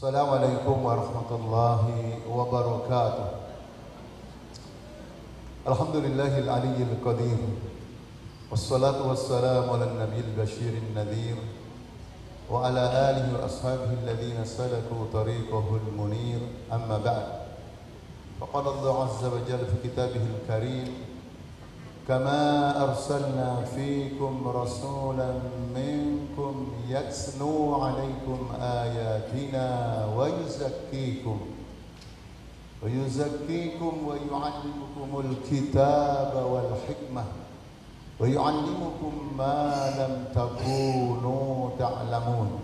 Assalamualaikum warahmatullahi wabarakatuh. Alhamdulillahil aliyyil qadir. Wassalatu wassalamu ala nabiyil basyirin nadhir wa ala alihi wa ashabihi alladhina salaku tariqahul munir. Amma ba'd. Faqala Allah azza wa jalla fi kitabihil karim, kama arsalna fikum rasulan minkum yatslu alaikum ayatina wa yuzakkikum wa yu'allimukumul kitaba wal hikmah wa yu'allimukum ma lam takunu ta'lamun.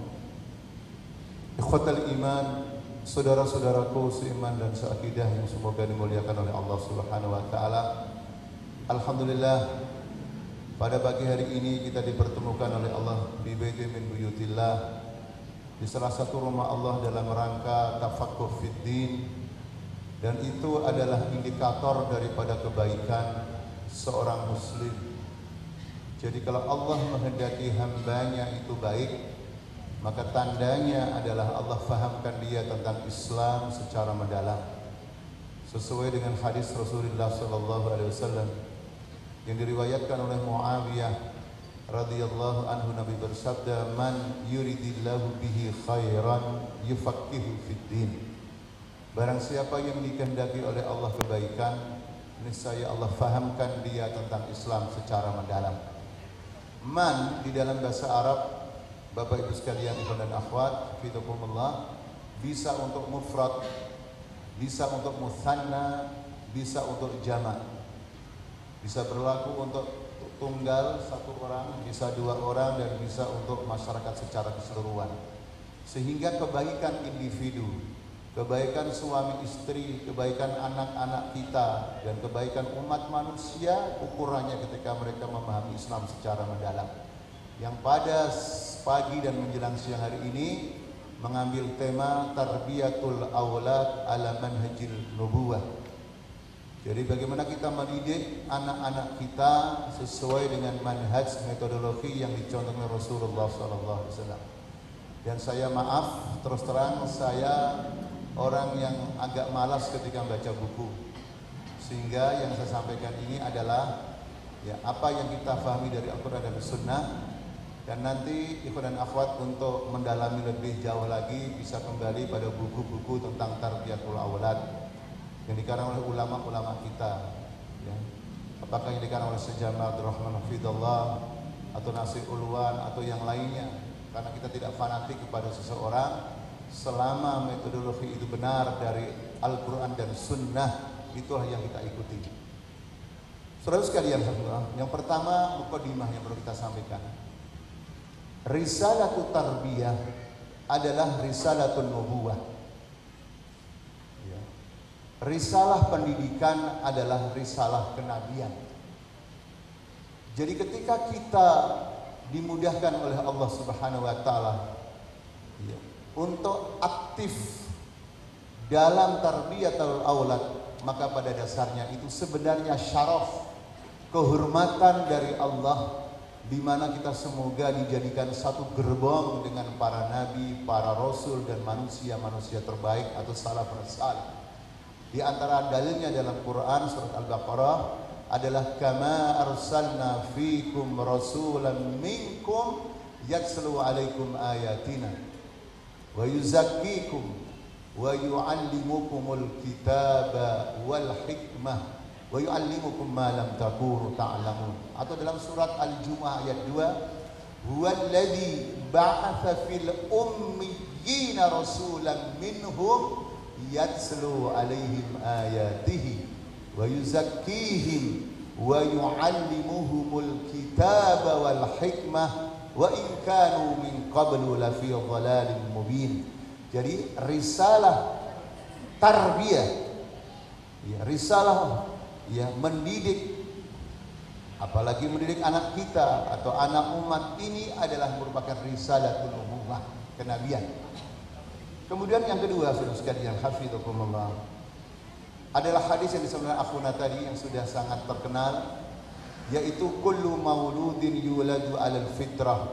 Ikhwatal iman, saudara-saudaraku seiman dan seakidah yang semoga dimuliakan oleh Allah Subhanahu wa taala. Alhamdulillah, pada pagi hari ini kita dipertemukan oleh Allah di baitin min buyutillah, di salah satu rumah Allah dalam rangka tafaqquh fiddin, dan itu adalah indikator daripada kebaikan seorang muslim. Jadi kalau Allah menghendaki hambanya itu baik, maka tandanya adalah Allah fahamkan dia tentang Islam secara mendalam, sesuai dengan hadis Rasulullah SAW yang diriwayatkan oleh Muawiyah radhiyallahu anhu. Nabi bersabda, man yuridillahu bihi khairan yufaqihu fid din. Barang siapa yang dikehendaki oleh Allah kebaikan, niscaya Allah fahamkan dia tentang Islam secara mendalam. Man di dalam bahasa Arab, Bapak Ibu sekalian, ikhwan dan akhwat fidakumullah, bisa untuk mufrad, bisa untuk mutsanna, bisa untuk jamak. Bisa berlaku untuk tunggal satu orang, bisa dua orang, dan bisa untuk masyarakat secara keseluruhan. Sehingga kebaikan individu, kebaikan suami istri, kebaikan anak-anak kita, dan kebaikan umat manusia ukurannya ketika mereka memahami Islam secara mendalam. Yang pada pagi dan menjelang siang hari ini mengambil tema tarbiyatul aulad ala manhajil nubuwah. Jadi bagaimana kita mendidik anak-anak kita sesuai dengan manhaj metodologi yang dicontohkan Rasulullah SAW. Dan saya maaf, terus terang saya orang yang agak malas ketika membaca buku. Sehingga yang saya sampaikan ini adalah ya apa yang kita pahami dari Al-Quran dan Sunnah. Dan nanti ikhwan dan akhwat untuk mendalami lebih jauh lagi bisa kembali pada buku-buku tentang tarbiyatul aulad yang dikarang oleh ulama-ulama kita, ya. Apakah yang dikarang oleh Syekh Jamal Abdurrahman Hafidhullah atau Nasir Ulwan atau yang lainnya. Karena kita tidak fanatik kepada seseorang, selama metodologi itu benar dari Al-Quran dan Sunnah, itulah yang kita ikuti. Saudara sekalian, yang pertama mukadimah yang perlu kita sampaikan. Risalatut tarbiyah adalah risalatun nubuwah. Risalah pendidikan adalah risalah kenabian. Jadi ketika kita dimudahkan oleh Allah Subhanahu wa taala untuk aktif dalam tarbiyatul aulad, maka pada dasarnya itu sebenarnya syaraf, kehormatan dari Allah, di mana kita semoga dijadikan satu gerbong dengan para nabi, para rasul, dan manusia-manusia terbaik atau salafus salih. Di antara dalilnya dalam Quran surat Al-Baqarah adalah kama arsalna fikum rasulan minkum yatslu alaikum ayatina wa yuzakkikum wa yu'allimukumul kitaba wal hikmah wa yu'allimukum ma lam takunu ta'lamun. Atau dalam surat Al-Jumu'ah ayat 2, huwallazi ba'atsa fil ummiyina rasulan minhum yatslu alaihim ayatihi wa yuzakkihim wa yu'allimuhumul kitaba wal hikmah wa in kanu min qablu lafi dhalalin mubin. Jadi risalah tarbiyah, ya, risalah ya mendidik, apalagi mendidik anak kita atau anak umat ini adalah merupakan risalatul nubuwah, kenabian. Kemudian yang kedua, saudara sekalian, hafizakumullah, adalah hadis yang disampaikan akhuna tadi yang sudah sangat terkenal, yaitu kullu mauludin yuladu alal fitrah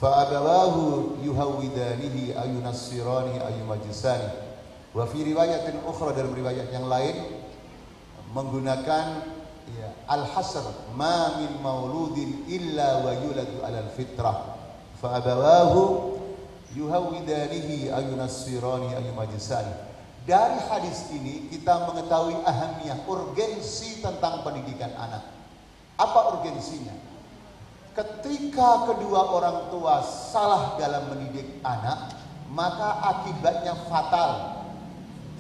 fa abawahu yuhawidanihi ayunassirani ayumajisani. Wa fi riwayatin ukhra, dalam riwayat yang lain menggunakan al-hasr, ma min mauludin illa wa yuladu alal fitrah fa abawahu yuhawidanihi ayunassirani ayumajisani. Dari hadis ini kita mengetahui ahamiyah, urgensi tentang pendidikan anak. Apa urgensinya? Ketika kedua orang tua salah dalam mendidik anak, maka akibatnya fatal.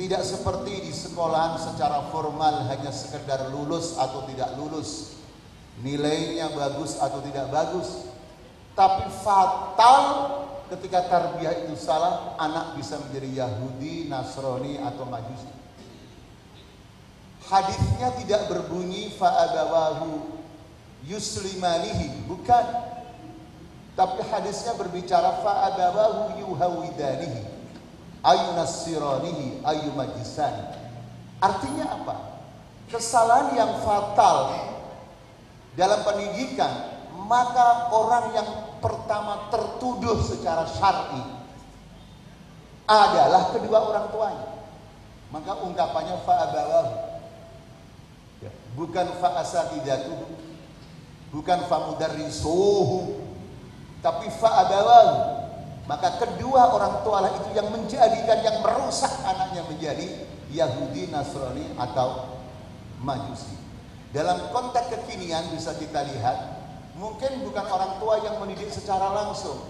Tidak seperti di sekolahan secara formal hanya sekedar lulus atau tidak lulus, nilainya bagus atau tidak bagus. Tapi fatal ketika tarbiyah itu salah, anak bisa menjadi Yahudi, Nasrani atau Majusi. Hadisnya tidak berbunyi fa'abawahu yuslimanihi, bukan. Tapi hadisnya berbicara fa'abawahu yuhawidanihi ayunassiranihi ayumajisani. Artinya apa? Kesalahan yang fatal dalam pendidikan, maka orang yang pertama tertuduh secara syar'i adalah kedua orang tuanya. Maka ungkapannya fa'abawahu, bukan fa'asatidatuhu, bukan famudarrisuhu, tapi fa'abawahu. Maka kedua orang tua lah itu yang menjadikan, yang merusak anaknya menjadi Yahudi, Nasrani atau Majusi. Dalam konteks kekinian bisa kita lihat, mungkin bukan orang tua yang mendidik secara langsung,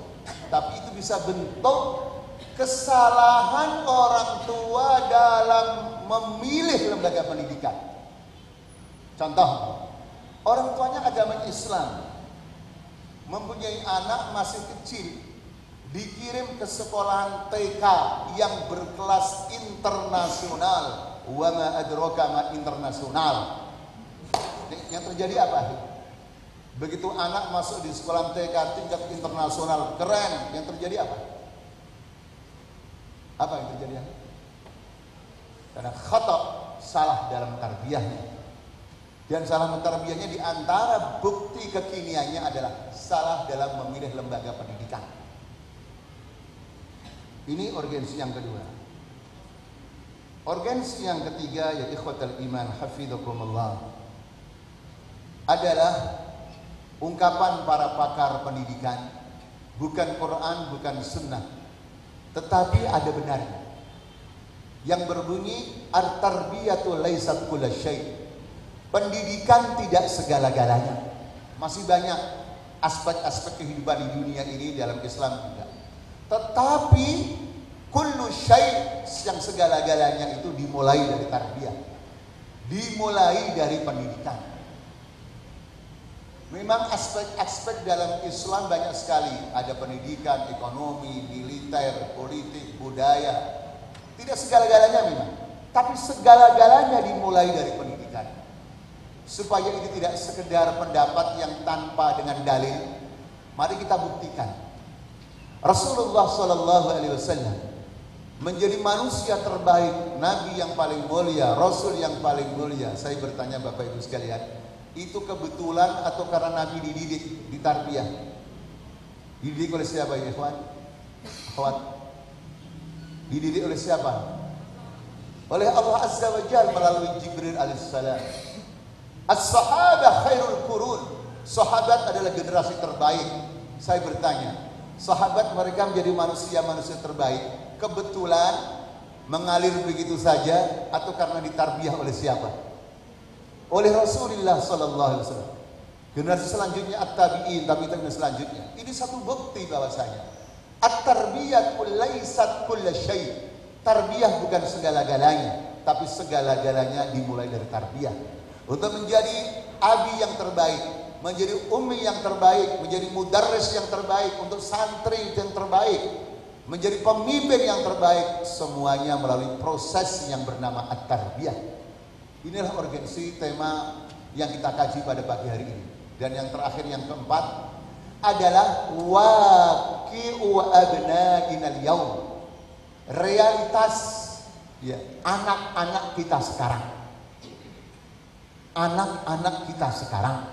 tapi itu bisa bentuk kesalahan orang tua dalam memilih lembaga pendidikan. Contoh, orang tuanya agama Islam, mempunyai anak masih kecil, dikirim ke sekolahan TK yang berkelas internasional. Wa ma adraka ma internasional. Yang terjadi apa? Begitu anak masuk di sekolah TK tingkat internasional keren, yang terjadi apa? Apa yang terjadi? Karena khata, salah dalam tarbiyahnya. Dan salah mentarbiyahnya, di antara bukti kekiniannya adalah salah dalam memilih lembaga pendidikan. Ini urgensi yang kedua. Urgensi yang ketiga, ya ikhwatal iman hafizakumullah, adalah ungkapan para pakar pendidikan, bukan Quran, bukan sunnah, tetapi ada benarnya, yang berbunyi at-tarbiyatu laysat kulla syai'. Pendidikan tidak segala-galanya. Masih banyak aspek-aspek kehidupan di dunia ini dalam Islam juga. Tetapi kullu syai', yang segala-galanya itu dimulai dari tarbiyah, dimulai dari pendidikan. Memang aspek-aspek dalam Islam banyak sekali. Ada pendidikan, ekonomi, militer, politik, budaya. Tidak segala-galanya memang, tapi segala-galanya dimulai dari pendidikan. Supaya ini tidak sekedar pendapat yang tanpa dengan dalil, mari kita buktikan. Rasulullah SAW menjadi manusia terbaik, Nabi yang paling mulia, Rasul yang paling mulia. Saya bertanya Bapak Ibu sekalian, itu kebetulan atau karena Nabi dididik, ditarbiyah? Dididik oleh siapa ya ikhwan? Akhwat? Dididik oleh siapa? Oleh Allah Azza wa Jalla melalui Jibril alaihissalam. As-sahabah khairul qurun. Sahabat adalah generasi terbaik. Saya bertanya, sahabat mereka menjadi manusia-manusia terbaik kebetulan mengalir begitu saja atau karena ditarbiyah oleh siapa? Oleh Rasulullah sallallahu alaihi wasallam. Generasi selanjutnya at-tabi'in, tabi'in selanjutnya. Ini satu bukti bahwasanya at-tarbiyatu laysat kulla syai'. Tarbiyah bukan segala-galanya, tapi segala-galanya dimulai dari tarbiyah. Untuk menjadi abi yang terbaik, menjadi ummi yang terbaik, menjadi mudarris yang terbaik, untuk santri yang terbaik, menjadi pemimpin yang terbaik, semuanya melalui proses yang bernama at-tarbiyah. Inilah urgensi tema yang kita kaji pada pagi hari ini. Dan yang terakhir, yang keempat adalah waqi'u abna'inal yaum. Realitas ya, anak-anak kita sekarang. Anak-anak kita sekarang,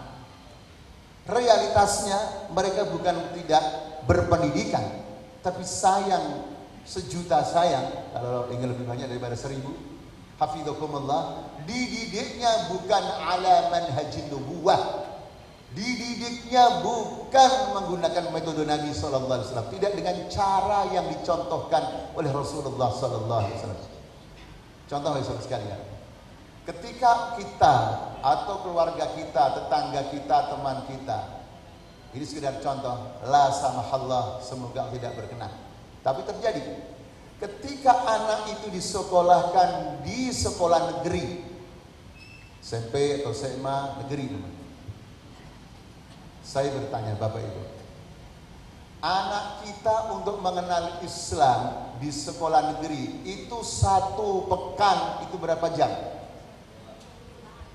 realitasnya mereka bukan tidak berpendidikan. Tapi sayang, sejuta sayang, kalau ingin lebih banyak daripada 1000, hafidhakumullah, dididiknya bukan ala manhajin nubuwah. Dididiknya bukan menggunakan metode Nabi sallallahu alaihi wasallam, tidak dengan cara yang dicontohkan oleh Rasulullah sallallahu alaihi wasallam. Contoh saudara sekalian, ketika kita atau keluarga kita, tetangga kita, teman kita, ini sekedar contoh, la samahallah, semoga tidak berkenan, tapi terjadi ketika anak itu disekolahkan di sekolah negeri, SMP atau SMA negeri. Saya bertanya Bapak Ibu, anak kita untuk mengenal Islam di sekolah negeri itu 1 pekan itu berapa jam?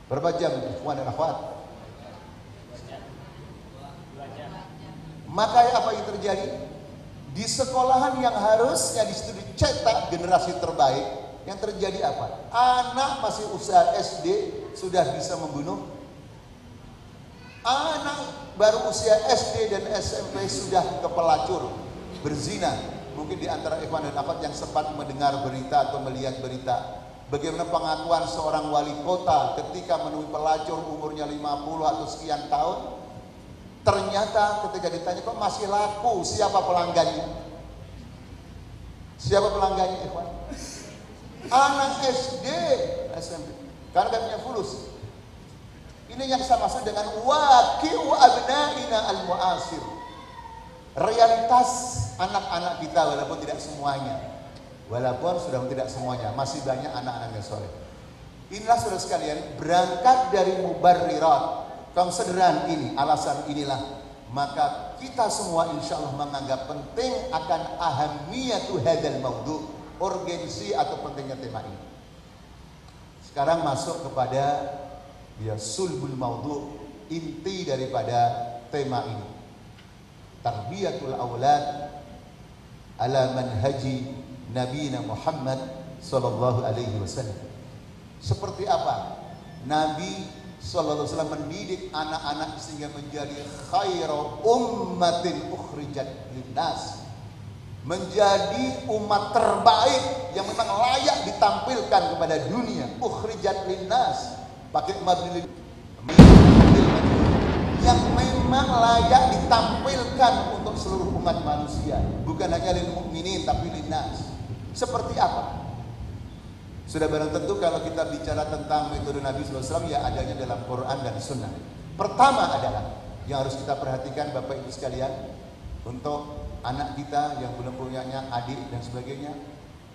Berapa jam? Ikhwan dan akhwat? Maka apa yang terjadi? Di sekolahan yang harusnya di situ dicetak generasi terbaik, yang terjadi apa? Anak masih usia SD sudah bisa membunuh. Anak baru usia SD dan SMP sudah ke pelacur, berzina. Mungkin di antara ikhwan dan akhwat yang sempat mendengar berita atau melihat berita bagaimana pengakuan seorang wali kota ketika menemui pelacur umurnya 50 atau sekian tahun. Ternyata ketika ditanya kok masih laku, siapa pelanggannya? Siapa pelanggannya ikhwan? Anak SD, SMP. Karena dia punya fulus. Ini yang saya maksud dengan waqi'u abna'ina al-mu'asir. Realitas anak-anak kita, walaupun tidak semuanya, masih banyak anak-anak yang soleh. Inilah saudara sekalian, berangkat dari mubarrirat, konsideran ini, alasan inilah, maka kita semua insya Allah menganggap penting akan ahamiyatu hadal mawdu', urgensi atau pentingnya tema ini. Sekarang masuk kepada sulbul mawdu', inti daripada tema ini. Tarbiyatul aulad ala manhaji Nabi Muhammad sallallahu alaihi wasallam. Seperti apa Nabi sallallahu alaihi wasallam mendidik anak-anak sehingga menjadi khairu ummatin ukhrijat linnas, menjadi umat terbaik yang memang layak ditampilkan kepada dunia. Ukhrijat linnas pakai mabnil yang memang layak ditampilkan untuk seluruh umat manusia, bukan hanya lil mukminin tapi linnas. Seperti apa? Sudah barang tentu kalau kita bicara tentang metode Nabi SAW, ya adanya dalam Quran dan Sunnah. Pertama adalah yang harus kita perhatikan Bapak Ibu sekalian, untuk anak kita yang belum punya adik dan sebagainya,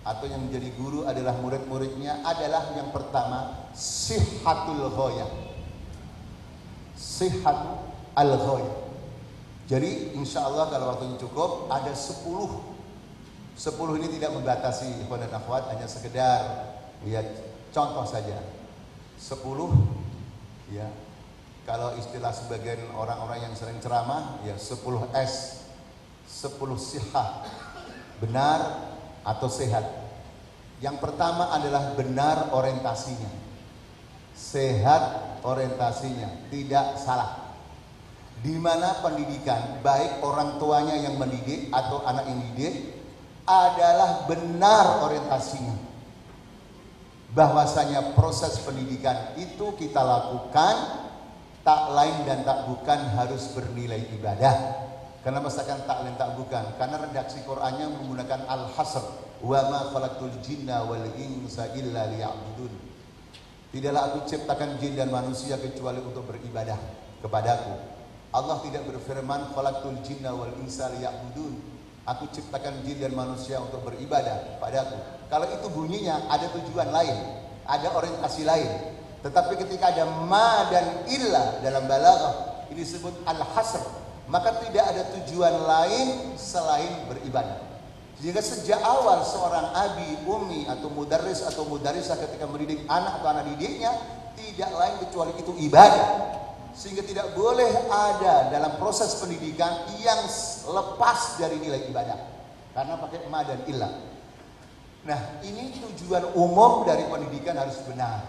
atau yang menjadi guru adalah murid-muridnya, adalah yang pertama sihhatul ghayah. Sihhat al-ghayah. Jadi insya Allah kalau waktunya cukup ada 10 ini tidak membatasi ikhwan dan akhwat, hanya sekedar ya contoh saja. 10 ya. Kalau istilah sebagian orang-orang yang sering ceramah ya 10S. 10 sihah. Benar atau sehat. Yang pertama adalah benar orientasinya, sehat orientasinya, tidak salah. Di mana pendidikan, baik orang tuanya yang mendidik atau anak yang didik, adalah benar orientasinya. Bahwasanya proses pendidikan itu kita lakukan tak lain dan tak bukan harus bernilai ibadah. Karena masakan tak lain tak bukan, karena redaksi Qur'annya menggunakan al-hasr, wa ma khalaqtul jinna wal insa illa liya'budun. Tidaklah aku ciptakan jin dan manusia kecuali untuk beribadah kepadaku. Allah tidak berfirman khalaqtul jinna wal insa liya'budun. Aku ciptakan jin dan manusia untuk beribadah padaku. Kalau itu bunyinya ada tujuan lain, ada orientasi lain. Tetapi ketika ada ma dan illa dalam balaghah, ini disebut al-hasr, maka tidak ada tujuan lain selain beribadah. Jika sejak awal seorang abi, umi atau mudarris atau mudarrisah ketika mendidik anak atau anak didiknya, tidak lain kecuali itu ibadah. Sehingga tidak boleh ada dalam proses pendidikan yang lepas dari nilai ibadah, karena pakai ma dan illah. Nah, ini tujuan umum dari pendidikan harus benar.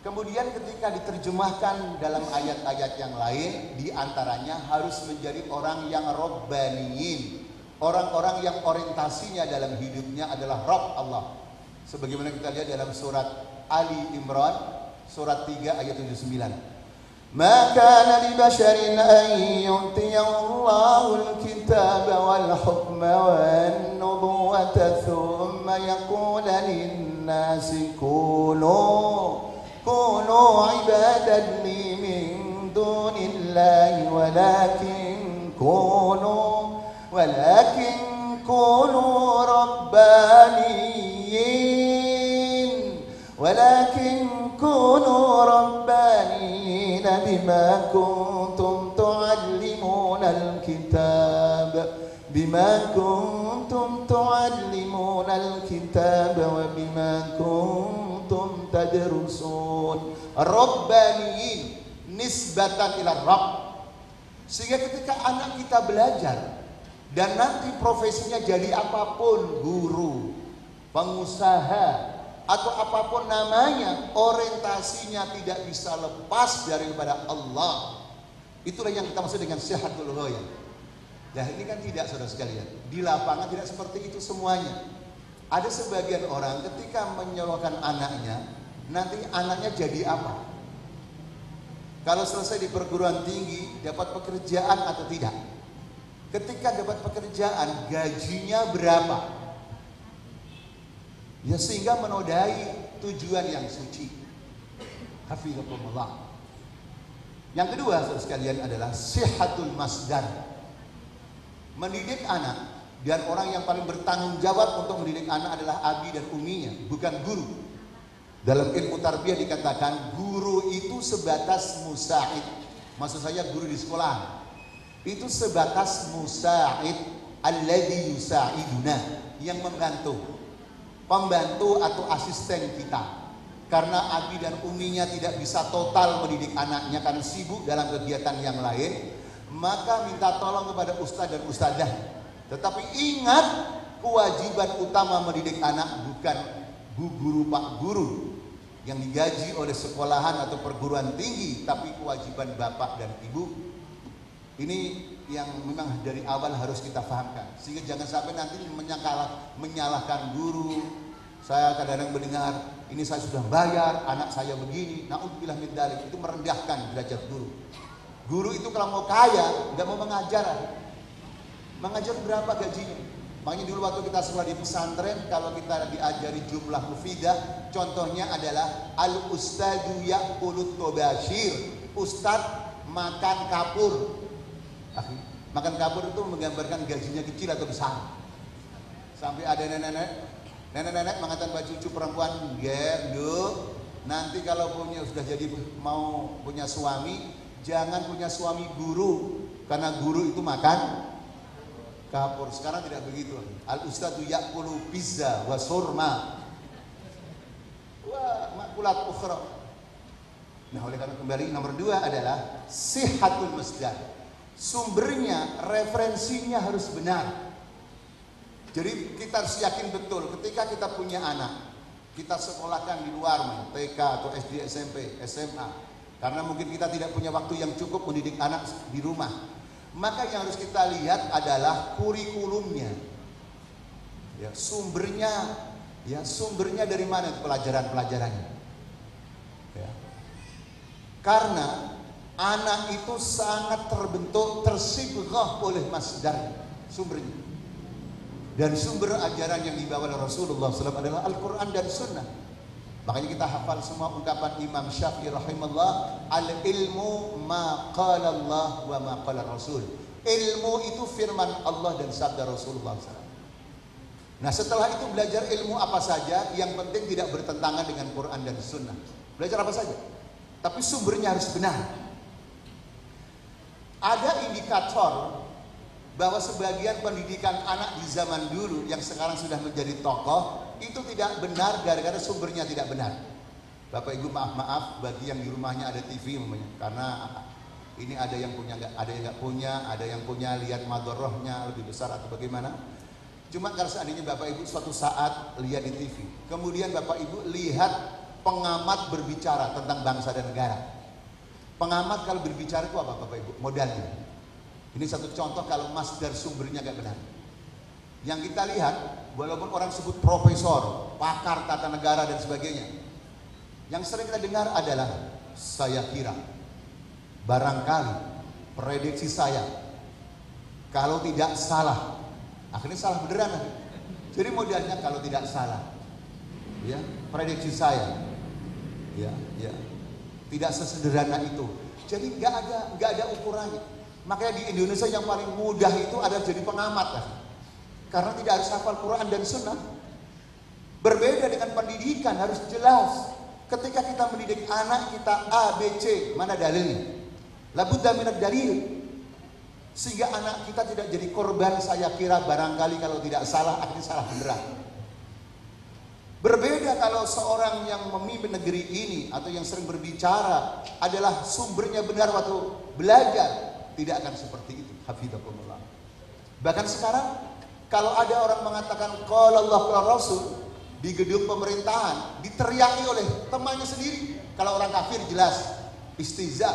Kemudian ketika diterjemahkan dalam ayat-ayat yang lain, di antaranya harus menjadi orang yang Rabbaniyin, orang-orang yang orientasinya dalam hidupnya adalah Rabb Allah. Sebagaimana kita lihat dalam surat Ali Imran, surat 3 ayat 79. Ma kana li basharin an yu'tiyahu Allahul kitaba wal hukma wan nubuwata thumma yaqula lin-nasi كونوا عبادا لي من دون الله ولكن كونوا ربانيين بما كنتم تعلمون الكتاب وبما كنتم تدرسون. Rabbaniyin nisbatan ila Rabb. Sehingga ketika anak kita belajar dan nanti profesinya jadi apapun, guru, pengusaha, atau apapun namanya, orientasinya tidak bisa lepas daripada Allah. Itulah yang kita maksud dengan sihatul ghaya. Nah ini kan tidak, saudara sekalian, di lapangan tidak seperti itu semuanya. Ada sebagian orang ketika menyekolahkan anaknya, nanti anaknya jadi apa? Kalau selesai di perguruan tinggi, dapat pekerjaan atau tidak? Ketika dapat pekerjaan, gajinya berapa? Ya sehingga menodai tujuan yang suci. Hafizahumullah. Yang kedua, saudara sekalian, adalah sihatul masdar. Mendidik anak, dan orang yang paling bertanggung jawab untuk mendidik anak adalah abi dan uminya, bukan guru. Dalam ilmu tarbiyah dikatakan guru itu sebatas musa'id. Maksud saya guru di sekolah itu sebatas musa'id, alladzi yusa'iduna, yang membantu, pembantu atau asisten kita. Karena abi dan uminya tidak bisa total mendidik anaknya karena sibuk dalam kegiatan yang lain, maka minta tolong kepada ustadz dan ustadzah. Tetapi ingat, kewajiban utama mendidik anak bukan bu guru pak guru yang digaji oleh sekolahan atau perguruan tinggi, tapi kewajiban bapak dan ibu. Ini yang memang dari awal harus kita pahamkan, sehingga jangan sampai nanti menyalahkan guru. Saya kadang-kadang mendengar, ini saya sudah bayar, anak saya begini, na'udzubillah min dzalik. Itu merendahkan derajat guru. Guru itu kalau mau kaya, nggak mau mengajar. Mengajar berapa gajinya? Makanya dulu waktu kita sekolah di pesantren, kalau kita diajari jumlah mufidah, contohnya adalah al-ustadu ya'kulut tobashir. Ustadz makan kapur. Makan kapur itu menggambarkan gajinya kecil atau besar. Sampai ada nenek-nenek mengatakan pada cucu perempuan, "Gendut, nanti kalau sudah jadi mau punya suami, jangan punya suami guru, karena guru itu makan kapur." Sekarang tidak begitu. Al-ustadu ya'kulu pizza wa surma wa makulat ukhra. Nah, oleh karena kembali nomor 2 adalah sihatul masdar. Sumbernya, referensinya harus benar. Jadi kita harus yakin betul ketika kita punya anak, kita sekolahkan di luar, TK atau SD, SMP, SMA, karena mungkin kita tidak punya waktu yang cukup mendidik anak di rumah. Maka yang harus kita lihat adalah kurikulumnya, ya, sumbernya dari mana pelajaran-pelajarannya, ya. Karena anak itu sangat tersibghah oleh masdar, sumbernya. Dan sumber ajaran yang dibawa oleh Rasulullah SAW adalah Al-Quran dan Sunnah. Makanya kita hafal semua ungkapan Imam Syafi'i rahimahullah, al-ilmu ma qala Allah wa ma qala Rasul. Ilmu itu firman Allah dan sabda Rasulullah SAW. Nah setelah itu belajar ilmu apa saja, yang penting tidak bertentangan dengan Quran dan Sunnah. Belajar apa saja, tapi sumbernya harus benar. Ada indikator bahwa sebagian pendidikan anak di zaman dulu yang sekarang sudah menjadi tokoh itu tidak benar gara-gara sumbernya tidak benar. Bapak Ibu maaf bagi yang di rumahnya ada TV namanya, karena ini ada yang punya, ada yang nggak punya, ada yang punya lihat madorohnya lebih besar atau bagaimana. Cuma kalau seandainya Bapak Ibu suatu saat lihat di TV, kemudian Bapak Ibu lihat pengamat berbicara tentang bangsa dan negara. Pengamat kalau berbicara itu apa Bapak Ibu? Modalnya. Ini satu contoh kalau masdar sumbernya gak benar. Yang kita lihat, walaupun orang sebut profesor, pakar tata negara dan sebagainya, yang sering kita dengar adalah saya kira, barangkali, prediksi saya, kalau tidak salah. Akhirnya salah beneran. Jadi modalnya kalau tidak salah, ya, prediksi saya, ya, tidak sesederhana itu. Jadi nggak ada ukurannya. Makanya di Indonesia yang paling mudah itu adalah jadi pengamat kan? Karena tidak harus hafal Quran dan Sunnah. Berbeda dengan pendidikan, harus jelas. Ketika kita mendidik anak kita A, B, C, mana dalilnya? Labudda minad dalil. Sehingga anak kita tidak jadi korban saya kira barangkali kalau tidak salah, akhirnya salah beneran. Berbeda kalau seorang yang memimpin negeri ini atau yang sering berbicara adalah sumbernya benar waktu belajar, tidak akan seperti itu. Hafidhakumullah. Bahkan sekarang kalau ada orang mengatakan qala Allah qala Rasul di gedung pemerintahan, diteriaki oleh temannya sendiri. Kalau orang kafir jelas istiza.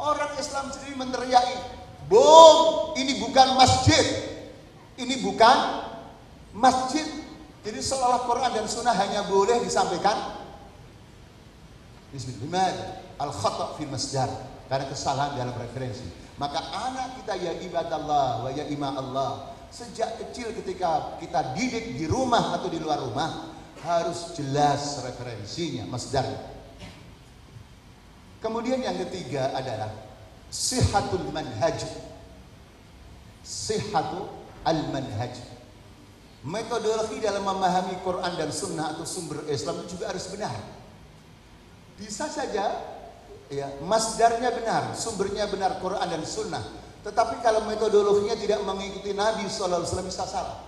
Orang Islam sendiri meneriaki, "Bom, ini bukan masjid. Ini bukan masjid." Jadi seolah Quran dan Sunnah hanya boleh disampaikan bismillah, al-khata' fi masdar, karena kesalahan dalam referensi. Maka anak kita ya ibadallah wa ya ima Allah, sejak kecil ketika kita didik di rumah atau di luar rumah harus jelas referensinya, masdarnya. Kemudian yang ketiga adalah sihhatul manhaj. Sihhatul manhaj. Metodologi dalam memahami Quran dan Sunnah atau sumber Islam itu juga harus benar. Bisa saja ya, masdarnya benar, sumbernya benar Quran dan Sunnah. Tetapi kalau metodologinya tidak mengikuti Nabi SAW bisa salah.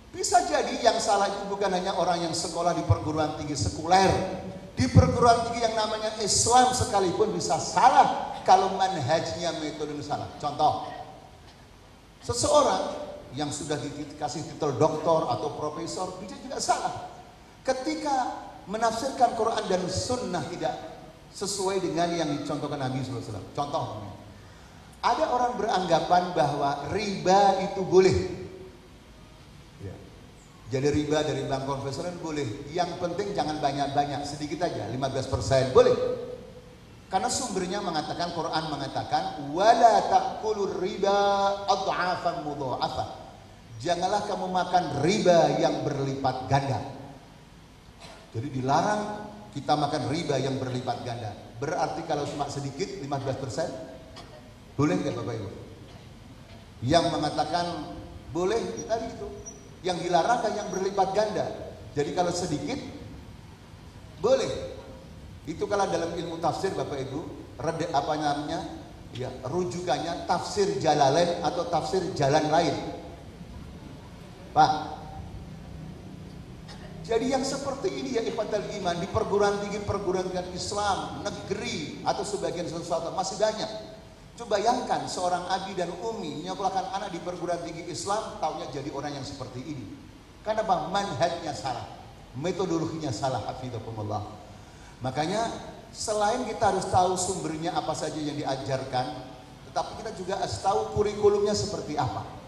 Bisa jadi yang salah itu bukan hanya orang yang sekolah di perguruan tinggi sekuler. Di perguruan tinggi yang namanya Islam sekalipun bisa salah kalau manhajnya metodenya salah. Contoh, seseorang yang sudah dikasih titel doktor atau profesor bisa juga salah ketika menafsirkan Quran dan Sunnah tidak sesuai dengan yang dicontohkan Nabi SAW. Contoh, ada orang beranggapan bahwa riba itu boleh. Ya. Jadi riba dari bank konvensional boleh. Yang penting jangan banyak-banyak, sedikit aja, 15% boleh. Karena sumbernya mengatakan, Quran mengatakan, wala ta'kulur riba ad'afan mudha'afah. Janganlah kamu makan riba yang berlipat ganda. Jadi dilarang kita makan riba yang berlipat ganda. Berarti kalau cuma sedikit 15%, boleh nggak Bapak Ibu? Yang mengatakan boleh tadi itu. Yang dilarang kan yang berlipat ganda. Jadi kalau sedikit boleh. Itu kalau dalam ilmu tafsir Bapak Ibu, apa namanya? Ya, rujukannya tafsir Jalalain atau tafsir jalan lain. Pak. Jadi yang seperti ini ya ikhwatal iman di perguruan tinggi Islam, negeri atau sebagian sesuatu masih banyak. Coba bayangkan seorang abi dan umi menyekolahkan anak di perguruan tinggi Islam, taunya jadi orang yang seperti ini. Karena apa? Manhajnya salah, metodologinya salah. Hafidhakumullah. Makanya selain kita harus tahu sumbernya apa saja yang diajarkan, tetapi kita juga harus tahu kurikulumnya seperti apa.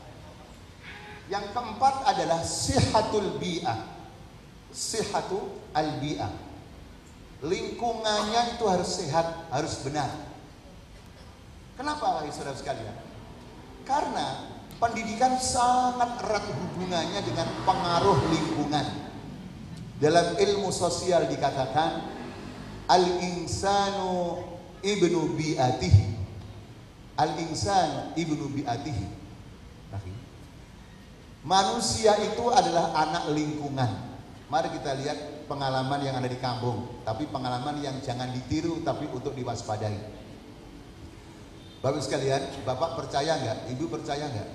Yang keempat adalah sihhatul bi'ah. Sihhatul al-bi'ah. Lingkungannya itu harus sehat, harus benar. Kenapa saudara sekalian? Karena pendidikan sangat erat hubungannya dengan pengaruh lingkungan. Dalam ilmu sosial dikatakan al-insanu ibnu bi'atihi. Al-insan ibnu bi'atihi. Manusia itu adalah anak lingkungan. Mari kita lihat pengalaman yang ada di kampung, tapi pengalaman yang jangan ditiru, tapi untuk diwaspadai. Bapak sekalian, Bapak percaya nggak? Ibu percaya nggak?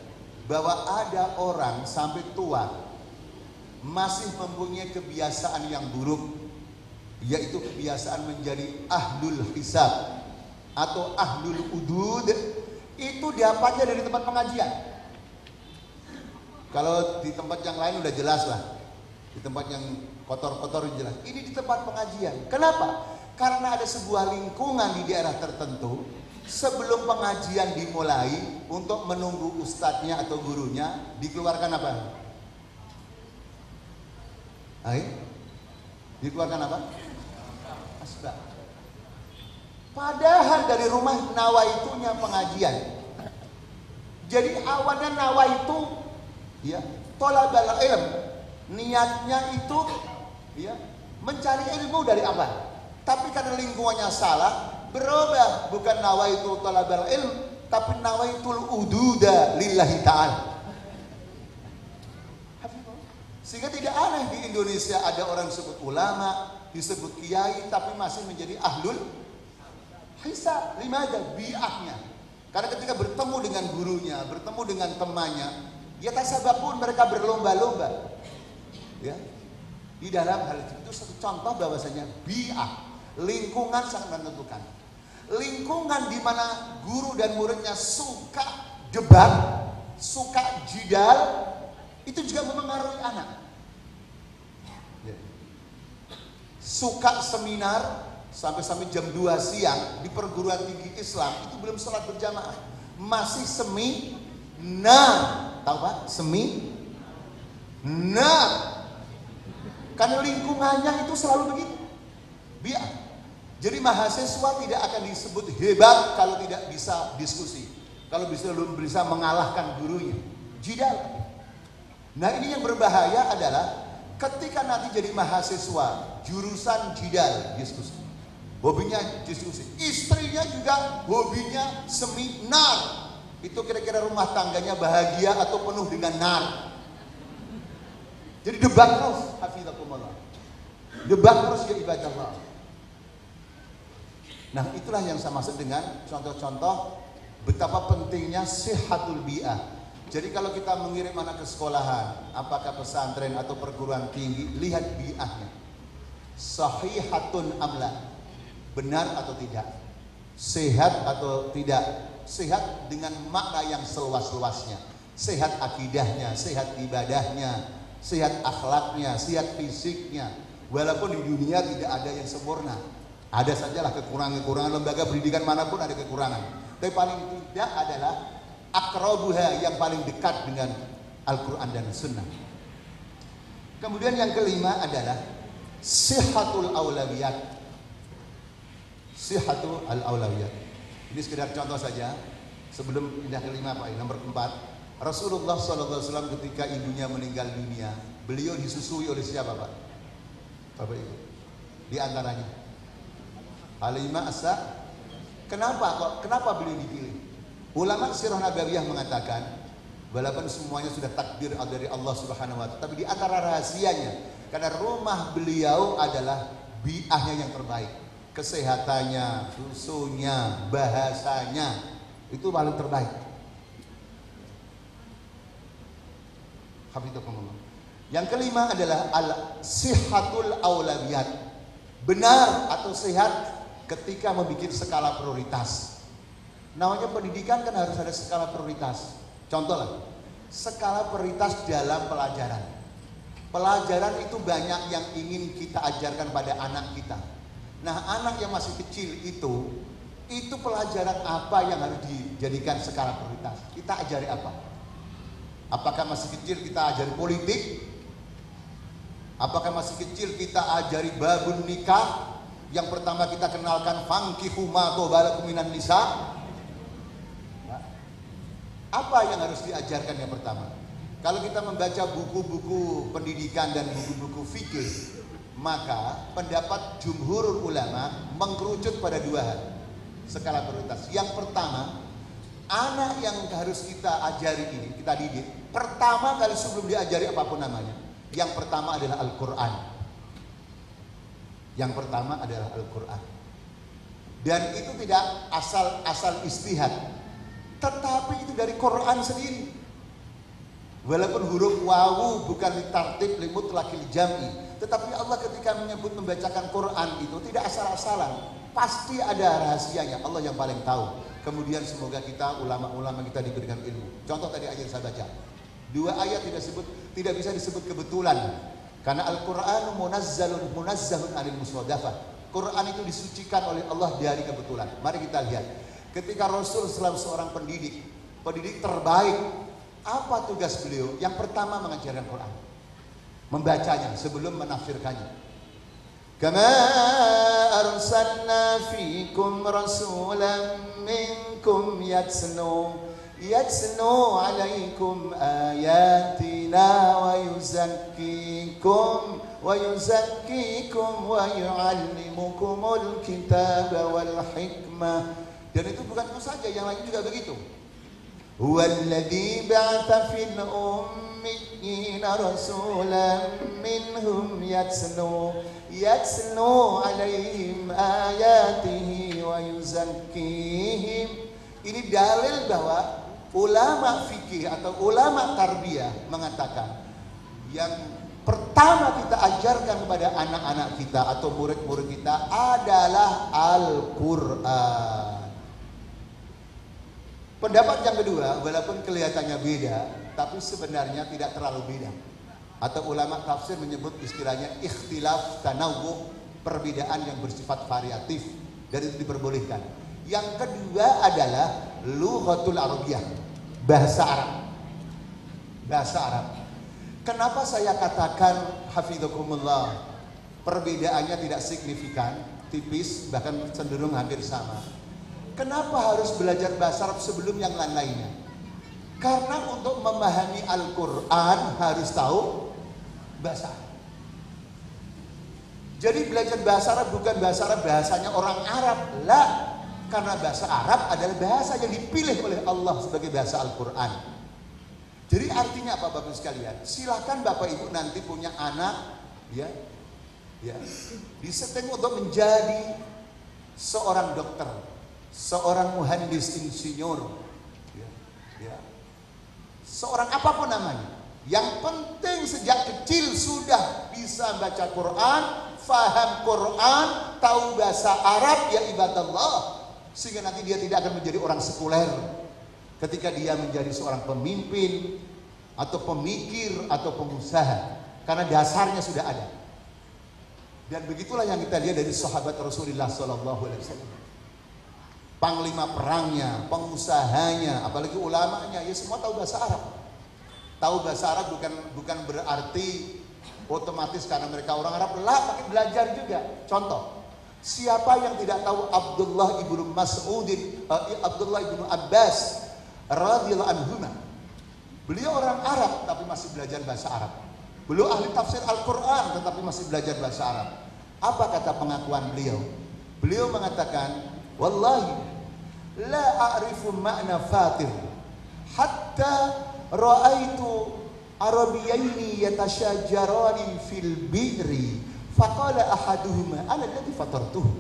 Bahwa ada orang sampai tua masih mempunyai kebiasaan yang buruk, yaitu kebiasaan menjadi ahlul hisab atau ahlul udud. Itu dapatnya dari tempat pengajian. Kalau di tempat yang lain udah jelas lah. Di tempat yang kotor-kotor jelas. Ini di tempat pengajian. Kenapa? Karena ada sebuah lingkungan di daerah tertentu. Sebelum pengajian dimulai, untuk menunggu ustadznya atau gurunya, dikeluarkan apa? Dikeluarkan apa? Asbak. Padahal dari rumah nawaitunya pengajian. Jadi awalnya nawaitu ya, thalabal ilm. Niatnya itu ya, mencari ilmu dari apa? Tapi karena lingkungannya salah, berubah, bukan nawaitu thalabal ilm, tapi nawaitul ududa lillahi ta'ala. Sehingga tidak aneh di Indonesia ada orang disebut ulama, disebut kiai, tapi masih menjadi ahlul hisab. Limadah? Bi'ahnya. Karena ketika bertemu dengan gurunya, bertemu dengan temannya, ya tasabakun, mereka berlomba-lomba. Ya, di dalam hal itu satu contoh bahwasanya bi'ah, lingkungan sangat menentukan. Lingkungan di mana guru dan muridnya suka debat, suka jidal, itu juga mempengaruhi anak. Suka seminar sampai jam 2 siang di perguruan tinggi Islam, itu belum sholat berjamaah, masih seminar. Tahu Pak? Seminar. Karena lingkungannya itu selalu begitu. Biar. Jadi mahasiswa tidak akan disebut hebat kalau tidak bisa diskusi, kalau belum bisa mengalahkan gurunya. Jidal. Nah, ini yang berbahaya adalah ketika nanti jadi mahasiswa jurusan jidal, diskusi. Hobinya diskusi. Istrinya juga hobinya seminar. Itu kira-kira rumah tangganya bahagia atau penuh dengan nar? Jadi debat terus, hafizakumullah. Debat terus ya ibadallah. Nah, itulah yang saya maksud dengan contoh-contoh betapa pentingnya sihatul bi'ah. Jadi kalau kita mengirim anak ke sekolahan, apakah pesantren atau perguruan tinggi, lihat bi'ahnya. Sahihatun amla, benar atau tidak, sehat atau tidak, sehat dengan makna yang seluas-luasnya, sehat akidahnya, sehat ibadahnya, sehat akhlaknya, sehat fisiknya. Walaupun di dunia tidak ada yang sempurna, ada sajalah kekurangan-kekurangan, lembaga pendidikan manapun ada kekurangan, tapi paling tidak adalah akrabuha, yang paling dekat dengan Al-Quran dan Sunnah. Kemudian yang kelima adalah sihatul aulawiyat. Sihatul aulawiyat. Ini sekedar contoh saja. Sebelum pindah kelima Pak, nomor 4, Rasulullah SAW ketika ibunya meninggal dunia, beliau disusui oleh siapa Pak? Bapak Ibu. Di antaranya Halimah As-Sa'diyah. Kenapa beliau dipilih? Ulama sirah nabawiyah mengatakan, walaupun semuanya sudah takdir dari Allah Subhanahu wa ta'ala, tapi di antara rahasianya, karena rumah beliau adalah bi'ahnya yang terbaik. Kesehatannya, susunya, bahasanya, itu paling terbaik. Hafidhakumullah. Yang kelima adalah al-sihatul aulawiyat. Benar atau sehat ketika membuat skala prioritas. Namanya pendidikan kan harus ada skala prioritas. Contoh lah, skala prioritas dalam pelajaran. Pelajaran itu banyak yang ingin kita ajarkan pada anak kita. Nah, anak yang masih kecil itu pelajaran apa yang harus dijadikan skala prioritas? Kita ajari apa? Apakah masih kecil kita ajari politik? Apakah masih kecil kita ajari babun nikah? Yang pertama kita kenalkan fankihu ma tobalakum minan nisa. Apa yang harus diajarkan yang pertama? Kalau kita membaca buku-buku pendidikan dan buku-buku fikih, maka pendapat jumhurul ulama mengkerucut pada 2 hal skala prioritas. Yang pertama, anak yang harus kita ajari ini, kita didik, pertama kali sebelum diajari apapun namanya, yang pertama adalah Al-Quran. Yang pertama adalah Al-Quran. Dan itu tidak asal istihad, tetapi itu dari Quran sendiri. Walaupun huruf wawu bukan litartib limutlaqil jam'i, tetapi Allah ketika menyebut membacakan Quran itu tidak asal-asalan, pasti ada rahasianya. Allah yang paling tahu. Kemudian semoga kita ulama-ulama kita diberikan ilmu. Contoh tadi ayat saya baca, 2 ayat tidak bisa disebut kebetulan. Karena Al-Qur'an munazzahun anil musadafah. Quran itu disucikan oleh Allah dari kebetulan. Mari kita lihat. Ketika Rasul selalu seorang pendidik terbaik, apa tugas beliau? Yang pertama mengajarkan Quran, membacanya sebelum menafsirkannya. Kama arsalna fikum rasulan minkum yatslu alaikum ayatina wa yuzakkikum wa yu'allimukumul kitaba wal hikmah. Dan itu bukan itu saja, yang lain juga begitu. Huwallazi ba'atha fil ummiyina rasulan minhum yatslu alaihim ayatihi wa yuzakkihim. Ini dalil bahwa ulama fikih atau ulama tarbiyah mengatakan yang pertama kita ajarkan kepada anak-anak kita atau murid-murid kita adalah Al-Quran. Pendapat yang kedua, walaupun kelihatannya beda, tapi sebenarnya tidak terlalu beda. Atau ulama tafsir menyebut istilahnya ikhtilaf tanawwu, perbedaan yang bersifat variatif, dan itu diperbolehkan. Yang kedua adalah lughatul Arabiyah, bahasa Arab. Bahasa Arab. Kenapa saya katakan hafizakumullah perbedaannya tidak signifikan, tipis, bahkan cenderung hampir sama? Kenapa harus belajar bahasa Arab sebelum yang lain-lainnya? Karena untuk memahami Al-Quran harus tahu bahasa Arab. Jadi belajar bahasa Arab bukan bahasa Arab bahasanya orang Arab, lah. Karena bahasa Arab adalah bahasa yang dipilih oleh Allah sebagai bahasa Al-Quran. Jadi artinya apa Bapak sekalian? Silahkan Bapak Ibu nanti punya anak, ya, disetting untuk menjadi seorang dokter, seorang muhandis insinyur, seorang apapun namanya. Yang penting sejak kecil sudah bisa baca Quran, faham Quran, tahu bahasa Arab, ya ibadallah. Sehingga nanti dia tidak akan menjadi orang sekuler ketika dia menjadi seorang pemimpin atau pemikir atau pengusaha, karena dasarnya sudah ada. Dan begitulah yang kita lihat dari sahabat Rasulullah SAW. Panglima perangnya, pengusahanya, apalagi ulamanya, ya semua tahu bahasa Arab. Tahu bahasa Arab bukan berarti otomatis karena mereka orang Arab, lah, tapi belajar juga. Contoh, siapa yang tidak tahu Abdullah ibnu Abdullah ibnu Abbas radhiyallahu anhu? Beliau orang Arab tapi masih belajar bahasa Arab. Beliau ahli tafsir Al-Quran tetapi masih belajar bahasa Arab. Apa kata pengakuan beliau? Beliau mengatakan, wallahi la a'rifu ma'na fatir hatta ra'aitu arabiyaini yatashajarani fil bi'ri faqala ahaduhuma ana alladhi fatartuhu.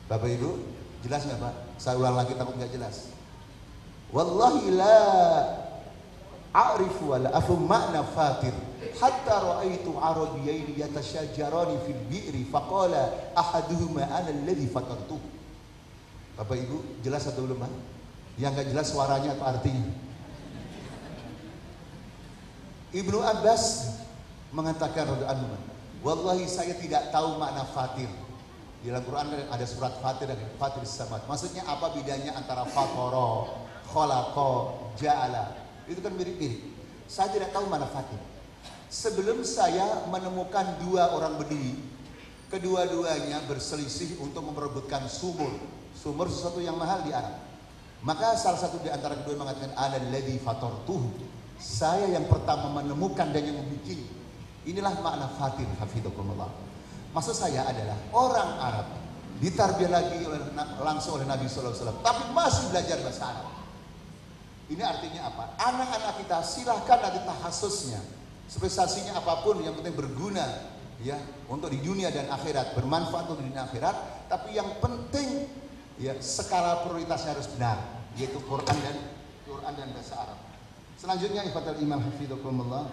Bapak Ibu, jelas nggak Pak? Saya ulang lagi takut nggak jelas. Wallahi la a'rifu wa la afham ma'na fatir hatta ra'aitu arabiyaini yatashajarani fil bi'ri faqala ahaduhuma ana alladhi fatartuhu. Bapak Ibu, jelas atau belum Pak? Yang nggak jelas suaranya atau artinya? Ibnu Abbas mengatakan radhiyallahu anhu, wallahi saya tidak tahu makna fatir. Di dalam Quran ada surat fatir dan fatir samad. Maksudnya apa bedanya antara fatara, khalaqa, ja'ala? Itu kan mirip-mirip. Saya tidak tahu makna fatir. Sebelum saya menemukan dua orang bedui, kedua-duanya berselisih untuk memperebutkan sumur. Sumur sesuatu yang mahal di Arab. Maka salah satu di antara kedua mengatakan ana alladzi fatartuhu. Saya yang pertama menemukan dan yang membuat. Inilah makna fatir, hafizakumullah. Maksud saya adalah orang Arab ditarbiyah lagi langsung oleh Nabi sallallahu alaihi wasallam, tapi masih belajar bahasa Arab. Ini artinya apa? Anak-anak kita silahkan nanti tahassusnya, spesialisasinya apapun, yang penting berguna ya untuk di dunia dan akhirat, bermanfaat untuk dunia akhirat. Tapi yang penting ya skala prioritasnya harus benar, yaitu Quran dan bahasa Arab. Selanjutnya ikhwatal iman hafizakumullah.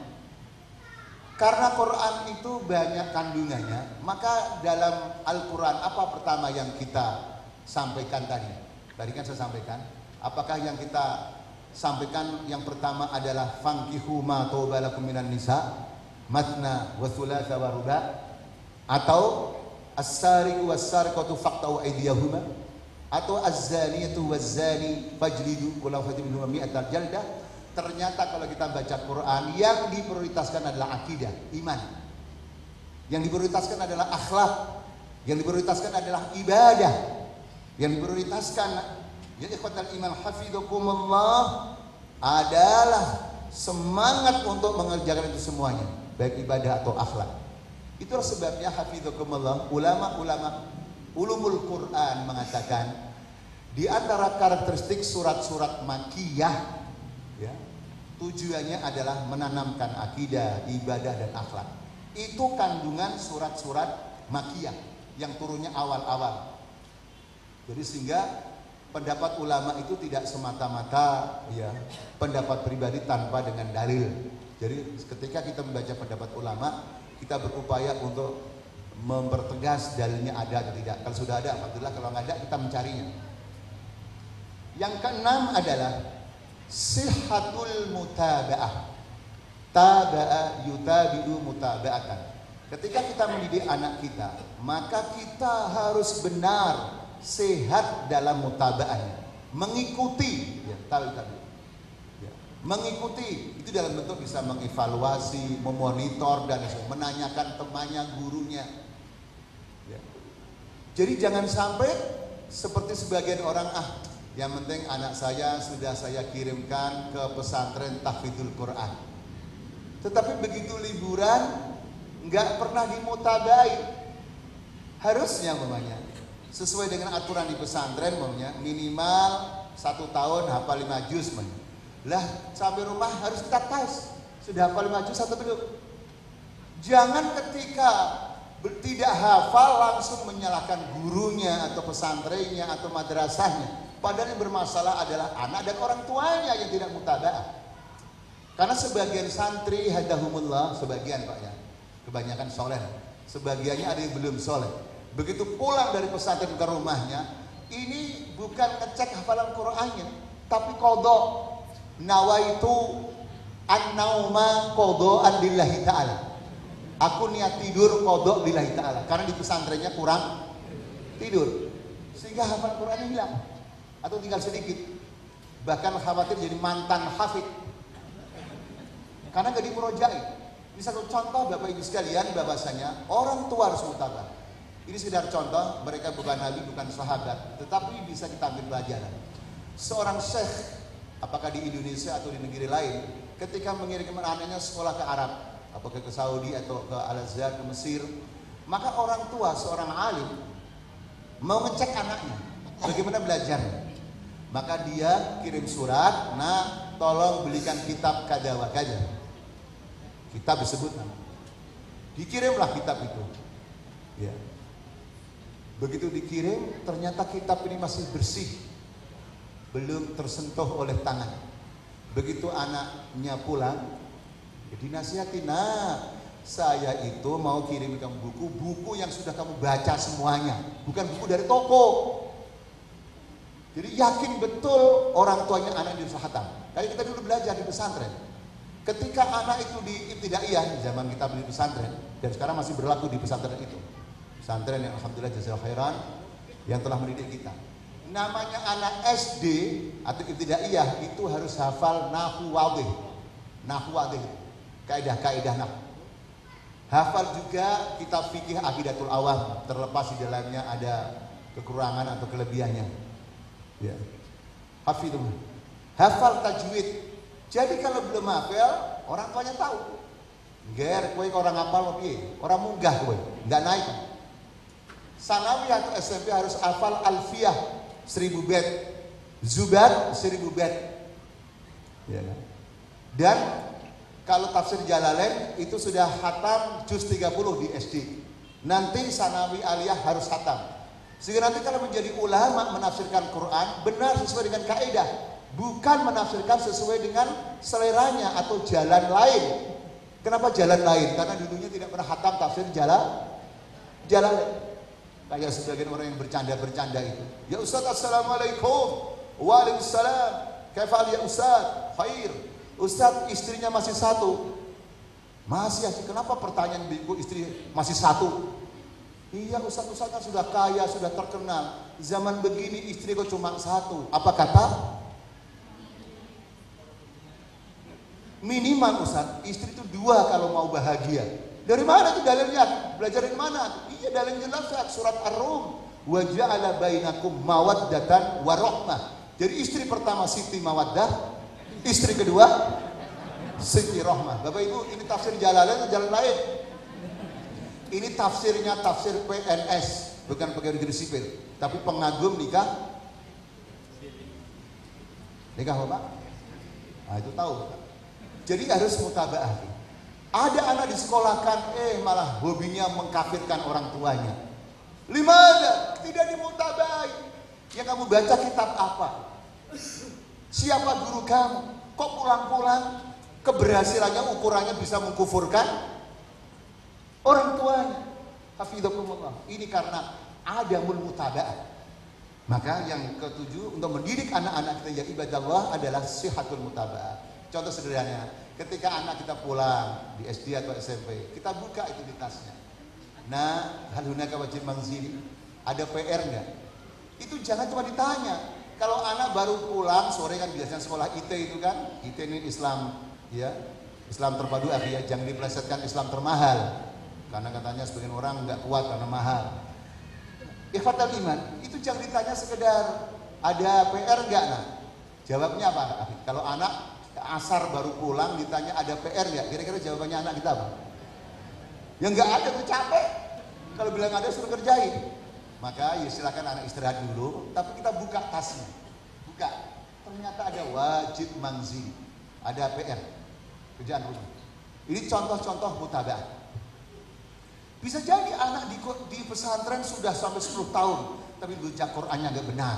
Karena Quran itu banyak kandungannya, maka dalam Al-Quran apa pertama yang kita sampaikan tadi? Tadi kan saya sampaikan, apakah yang kita sampaikan yang pertama adalah fankihu ma tawbalakum minan nisa, matna wa thulatha wa ruba, atau as-sariqu was-sariqatu faqta'u aydiyahuma, atau az-zaniyatu waz-zani fajlidu kulla wahidin minhuma mi'ata jaldah. Ternyata kalau kita baca Quran, yang diprioritaskan adalah akidah, iman. Yang diprioritaskan adalah akhlak, yang diprioritaskan adalah ibadah, yang diprioritaskan ya ikhwatal iman hafizakumullah adalah semangat untuk mengerjakan itu semuanya, baik ibadah atau akhlak. Itulah sebabnya hafizakumullah ulama-ulama ulumul Quran mengatakan di antara karakteristik surat-surat Makkiyah ya, tujuannya adalah menanamkan akidah, ibadah dan akhlak. Itu kandungan surat-surat Makkiyah yang turunnya awal-awal. Jadi sehingga pendapat ulama itu tidak semata-mata ya pendapat pribadi tanpa dengan dalil. Jadi ketika kita membaca pendapat ulama, kita berupaya untuk mempertegas dalilnya ada atau tidak. Kalau sudah ada, alhamdulillah. Kalau nggak ada, kita mencarinya. Yang keenam adalah sihhatul mutaba'ah. Taba'a yutabi'u mutaba'atan. Ketika kita mendidik anak kita, maka kita harus benar sehat dalam mutaba'ahnya, mengikuti ya, ya, mengikuti itu dalam bentuk bisa mengevaluasi, memonitor dan menanyakan temannya, gurunya ya. Jadi jangan sampai seperti sebagian orang, yang penting anak saya sudah saya kirimkan ke pesantren tahfidzul Quran, tetapi begitu liburan nggak pernah dimutabai. Harusnya mamanya sesuai dengan aturan di pesantren mamanya minimal 1 tahun hafal 5 juz mamanya. Lah sampai rumah harus kita tes sudah hafal 5 juz atau belum. Jangan ketika tidak hafal langsung menyalahkan gurunya atau pesantrennya atau madrasahnya. Padahal yang bermasalah adalah anak dan orang tuanya yang tidak mutabaah. Karena sebagian santri hadahumullah, sebagian Pak ya, kebanyakan soleh, sebagiannya ada yang belum soleh. Begitu pulang dari pesantren ke rumahnya, ini bukan ngecek hafalan Qur'annya, tapi qadha. Nawaitu an-nauma qadha'an lillahi ta'ala. Aku niat tidur qadha lillahi ta'ala. Karena di pesantrennya kurang tidur, sehingga hafalan Qur'annya hilang atau tinggal sedikit. Bahkan khawatir jadi mantan hafid karena gak dimurojai. Ini satu contoh Bapak Ibu sekalian bahwasanya orang tua harus mutabah. Ini sekedar contoh, mereka bukan nabi, bukan sahabat, tetapi bisa kita ambil pelajaran. Seorang syekh, apakah di Indonesia atau di negeri lain, ketika mengirimkan anaknya sekolah ke Arab, apakah ke Saudi atau ke Al-Azhar, ke Mesir, maka orang tua, seorang alim, mau ngecek anaknya, bagaimana belajarnya. Maka dia kirim surat, nah tolong belikan kitab kada wa kada. Kitab disebut nama. Dikirimlah kitab itu. Ya. Begitu dikirim, ternyata kitab ini masih bersih, belum tersentuh oleh tangan. Begitu anaknya pulang, dinasihati, nah saya itu mau kirim kamu buku yang sudah kamu baca semuanya, bukan buku dari toko. Jadi yakin betul orang tuanya anak di khatam. Kayak kita dulu belajar di pesantren. Ketika anak itu di ibtidaiyah, zaman kita beli pesantren, dan sekarang masih berlaku di pesantren itu. Pesantren yang alhamdulillah jazakallahu khairan yang telah mendidik kita. Namanya anak SD atau ibtidaiyah itu harus hafal nahwu wadih. Nahwu wadih. Kaidah-kaidah nahwu. Hafal juga kitab fikih Aqidatul Awam, terlepas di dalamnya ada kekurangan atau kelebihannya. Ya. Hafidhum. Hafal tajwid. Jadi kalau belum hafal, orang tuanya tahu. Ger, kowe orang hafal piye? Orang munggah kowe, enggak naik. Sanawi atau SMP harus hafal Alfiyah 1000 bait, Zubat 1000 bait. Ya. Dan kalau tafsir Jalalain itu sudah khatam juz 30 di SD. Nanti sanawi aliyah harus khatam. Sehingga nanti kalau menjadi ulama menafsirkan Quran benar sesuai dengan kaidah, bukan menafsirkan sesuai dengan seleranya atau jalan lain. Kenapa jalan lain? Karena dulunya tidak pernah khatam tafsir jalan lain. Kayak sebagian orang yang bercanda-bercanda itu. Ya Ustaz, assalamualaikum. Waalaikumsalam. Kaifal ya Ustaz? Khair. Ustaz, istrinya masih satu. Masih aja, kenapa pertanyaan ibu istri masih satu? Iya, ustaz-ustaz kan sudah kaya, sudah terkenal. Zaman begini istri kok cuma satu. Apa kata? Minimal ustaz, istri itu 2 kalau mau bahagia. Dari mana itu dalilnya? Belajar dari mana? Iya, dalil jelas surat Ar-Rum. Wa ja'ala bainakum mawaddatan wa rahmah. Jadi istri pertama Siti Mawaddah, istri kedua Siti Rahmah. Bapak Ibu, ini tafsir Jalalain atau jalan lain? Ini tafsirnya tafsir PNS, bukan pegawai negeri sipil, tapi pengagum nikah Bapak? Nah, itu tahu Bapak. Jadi harus mutabaah. Ada anak disekolahkan, malah hobinya mengkafirkan orang tuanya. Limana? Tidak dimutabahi. Yang kamu baca kitab apa? Siapa guru kamu? Kok pulang-pulang keberhasilannya ukurannya bisa mengkufurkan orang tuanya? Hafidhakumullah. Ini karena adamul mutaba'ah. Maka yang ketujuh, untuk mendidik anak-anak kita yang ibadah Allah adalah sihatul mutaba'ah. Contoh sederhana, ketika anak kita pulang di SD atau SMP, kita buka itu di tasnya. Nah, hal hunaka wajib manzili, ada PR enggak? Itu jangan cuma ditanya. Kalau anak baru pulang sore, kan biasanya sekolah IT itu kan, IT ini Islam, ya, Islam terpadu akhirnya, jangan diplesetkan Islam termahal, karena katanya sebagian orang nggak kuat karena mahal. Ikhwatal iman, itu jangan ditanya sekedar ada PR nggak, nah jawabnya apa? Kalau anak asar baru pulang ditanya ada PR nggak, kira-kira jawabannya anak kita apa? Ya nggak ada, tuh capek. Kalau bilang ada suruh kerjain. Maka ya silakan anak istirahat dulu, tapi kita buka tasnya. Buka. Ternyata ada wajib manzil, ada PR, kerjaan rumah. Ini contoh-contoh mutaba'ah. Bisa jadi anak di pesantren sudah sampai 10 tahun, tapi baca Qur'annya nggak benar.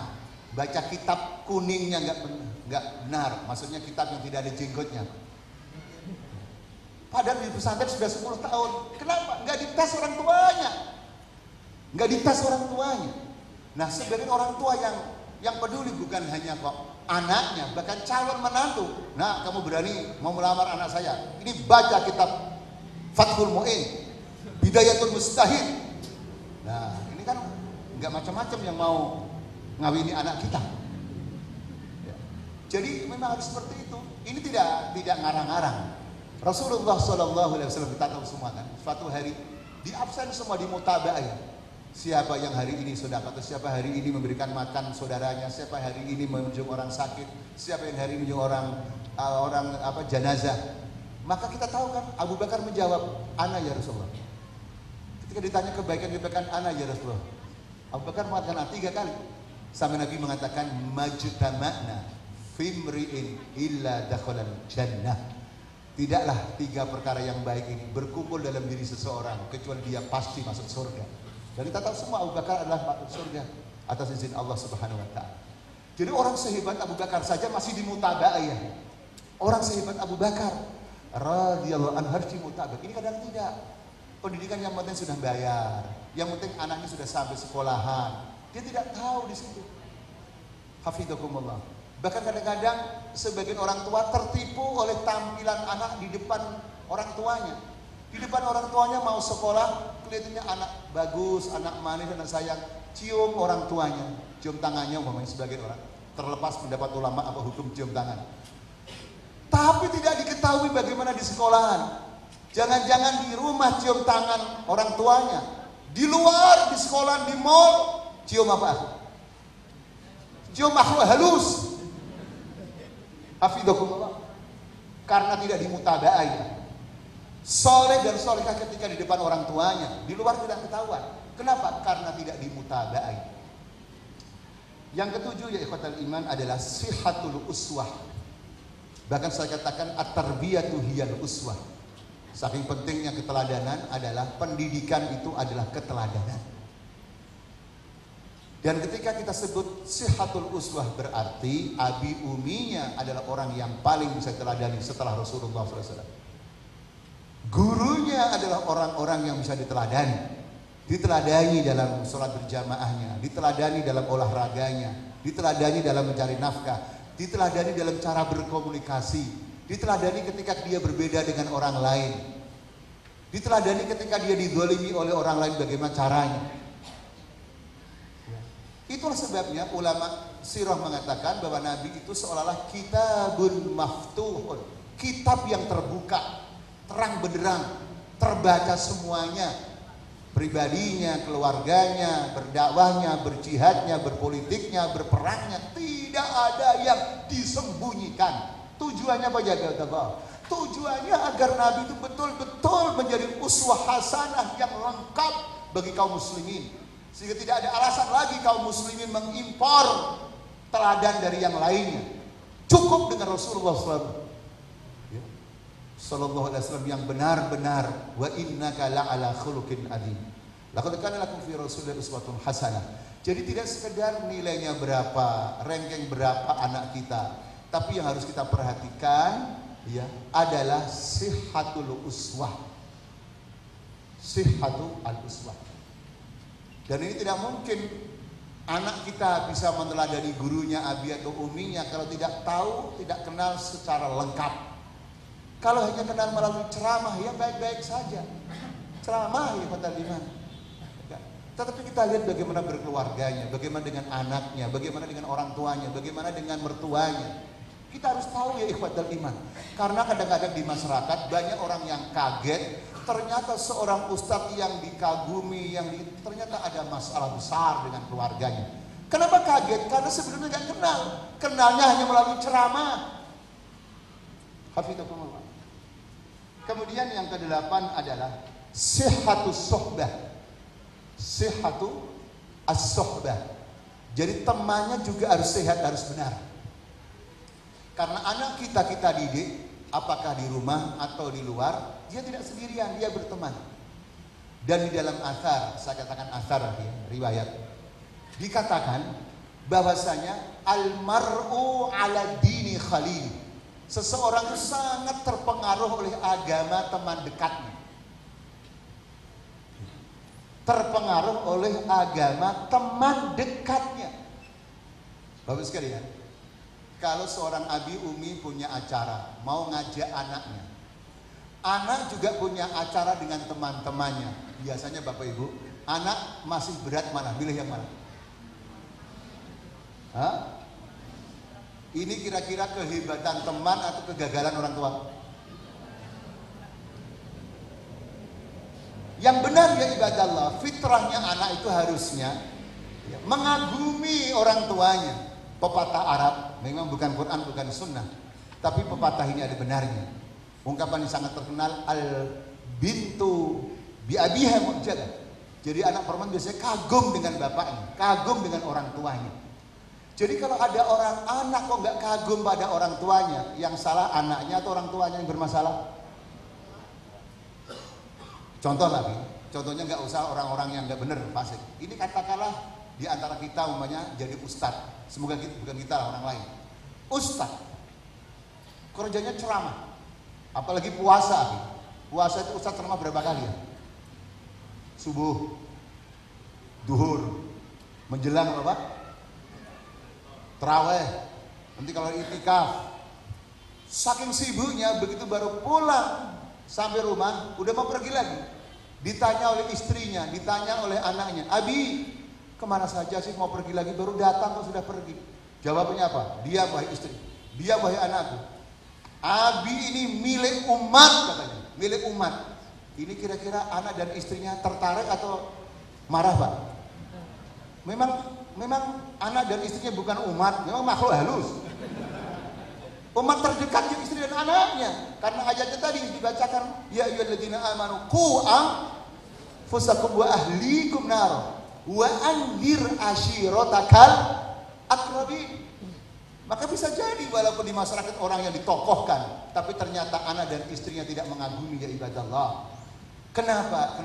Baca kitab kuningnya nggak benar. Maksudnya kitab yang tidak ada jenggotnya. Padahal di pesantren sudah 10 tahun. Kenapa? Nggak dites orang tuanya. Nggak dites orang tuanya. Nah, sebagian orang tua yang peduli bukan hanya kok anaknya, bahkan calon menantu. Nah, kamu berani mau melamar anak saya? Ini baca kitab Fathul Mu'in, Bidayatul Mustahid. Nah, ini kan nggak macam-macam yang mau ngawini anak kita. Ya. Jadi memang harus seperti itu. Ini tidak ngarang-ngarang. Rasulullah SAW kita tahu semua kan. Suatu hari di absen semua di mutaba'ah. Siapa yang hari ini sedekah, atau siapa hari ini memberikan makan saudaranya, siapa hari ini mengunjung orang sakit, siapa yang hari ini mengunjung orang jenazah. Maka kita tahu kan, Abu Bakar menjawab, ana ya Rasulullah. Ketika ditanya kebaikan ana ya Rasulullah, Abu Bakar mengatakan 3 kali. Sampai Nabi mengatakan majtama'na fimri'in illa dakhalal jannah. Tidaklah 3 perkara yang baik ini berkumpul dalam diri seseorang kecuali dia pasti masuk surga. Dan kita tahu semua Abu Bakar adalah masuk surga atas izin Allah Subhanahu wa taala. Jadi orang sehebat Abu Bakar saja masih dimutaba'ah ya. Orang sehebat Abu Bakar radhiyallahu anhu harus dimutaba'ah. Ini kadang tidak. Pendidikan yang penting sudah bayar, yang penting anaknya sudah sampai sekolahan. Dia tidak tahu di situ. Hafidhakumullah. Bahkan kadang-kadang sebagian orang tua tertipu oleh tampilan anak di depan orang tuanya. Di depan orang tuanya mau sekolah, kelihatannya anak bagus, anak manis, anak sayang. Cium orang tuanya, cium tangannya umpamanya sebagian orang. Terlepas pendapat ulama apa hukum cium tangan. Tapi tidak diketahui bagaimana di sekolahan. Jangan-jangan di rumah cium tangan orang tuanya. Di luar, di sekolah, di mall, cium apa? Cium makhluk halus. Hafidhakumullah. Karena tidak dimutaba'ah. Soleh dan solehah ketika di depan orang tuanya, di luar tidak ketahuan. Kenapa? Karena tidak dimutaba'ah. Yang ketujuh ya ikhwatal iman adalah sihatul uswah. Bahkan saya katakan at-tarbiyatu hiyal uswah. Saking pentingnya keteladanan adalah pendidikan itu adalah keteladanan. Dan ketika kita sebut sihatul uswah berarti abi uminya adalah orang yang paling bisa teladani setelah Rasulullah SAW. Gurunya adalah orang-orang yang bisa diteladani. Diteladani dalam sholat berjamaahnya, diteladani dalam olahraganya, diteladani dalam mencari nafkah, diteladani dalam cara berkomunikasi, diteladani ketika dia berbeda dengan orang lain. Diteladani ketika dia dizalimi oleh orang lain, bagaimana caranya. Itulah sebabnya ulama sirah mengatakan bahwa Nabi itu seolah-olah kitabun maftuhun, kitab yang terbuka, terang benderang, terbaca semuanya, pribadinya, keluarganya, berdakwahnya, berjihadnya, berpolitiknya, berperangnya, tidak ada yang disembunyikan. Tujuannya apa ya Allah? Tujuannya agar Nabi itu betul-betul menjadi uswah hasanah yang lengkap bagi kaum muslimin, sehingga tidak ada alasan lagi kaum muslimin mengimpor teladan dari yang lainnya. Cukup dengan Rasulullah sallallahu alaihi wasallam yang benar-benar wa innaka la'ala khuluqin adzim. Laqad kana lakum fi Rasulillahi uswatun hasanah. Jadi tidak sekedar nilainya berapa, ranking berapa anak kita, tapi yang harus kita perhatikan ya adalah sihhatul uswah. Sihhatul uswah. Dan ini tidak mungkin anak kita bisa meneladani gurunya, abi atau uminya kalau tidak tahu, tidak kenal secara lengkap. Kalau hanya kenal melalui ceramah, ya baik-baik saja. Ceramah ya kata iman. Tetapi kita lihat bagaimana berkeluarganya, bagaimana dengan anaknya, bagaimana dengan orang tuanya, bagaimana dengan mertuanya. Kita harus tahu ya ikhwatal iman. Karena kadang-kadang di masyarakat banyak orang yang kaget, ternyata seorang ustadz yang dikagumi, ternyata ada masalah besar dengan keluarganya. Kenapa kaget? Karena sebelumnya nggak kenal. Kenalnya hanya melalui ceramah. Hafidhakumullah. Kemudian yang kedelapan adalah sihhatus suhbah. Sihhatu as-suhbah. Jadi temannya juga harus sehat, harus benar. Karena anak kita didik, apakah di rumah atau di luar, dia tidak sendirian, dia berteman. Dan di dalam athar, saya katakan athar ya, riwayat, dikatakan bahwasanya al-mar'u ala dini khalil. Seseorang sangat terpengaruh oleh agama teman dekatnya. Terpengaruh oleh agama teman dekatnya. Bagus sekali ya. Kalau seorang abi umi punya acara, mau ngajak anaknya, anak juga punya acara dengan teman-temannya. Biasanya bapak ibu, anak masih berat mana? Pilih yang mana? Hah? Ini kira-kira kehebatan teman atau kegagalan orang tua? Yang benar ya ibadallah, fitrahnya anak itu harusnya ya, mengagumi orang tuanya. Pepatah Arab, memang bukan Quran, bukan Sunnah, tapi pepatah ini ada benarnya. Ungkapan yang sangat terkenal, al-bintu bi'abiha mu'jadah. Jadi anak perempuan biasanya kagum dengan bapaknya, kagum dengan orang tuanya. Jadi kalau ada orang anak kok nggak kagum pada orang tuanya, yang salah anaknya atau orang tuanya yang bermasalah? Contoh lagi, contohnya nggak usah orang-orang yang nggak benar, fasik. Ini katakanlah di antara kita umpamanya jadi ustadz, semoga bukan kita lah, orang lain. Ustadz, kerjanya ceramah, apalagi puasa. Puasa itu ustadz ceramah berapa kali ya? Subuh, duhur, menjelang apa? Terawih, nanti kalau itikaf. Saking sibuknya, begitu baru pulang sampai rumah udah mau pergi lagi. Ditanya oleh istrinya, ditanya oleh anaknya, "Abi, kemana saja sih mau pergi lagi? Baru datang kok sudah pergi." Jawabnya apa? Dia wahai istri, dia wahai anakku, Abi ini milik umat katanya, milik umat. Ini kira-kira anak dan istrinya tertarik atau marah Pak? Memang anak dan istrinya bukan umat, memang makhluk halus. Umat terdekatnya istri dan anaknya. Karena ayatnya tadi dibacakan, ya ayyuhalladzina amanu qu anfusakum wa ahlikum nar wa anzir ashiratakal aqrabin. Maka bisa jadi walaupun di masyarakat orang yang ditokohkan, tapi ternyata anak dan istrinya tidak mengagumi ya ibadallah. Kenapa?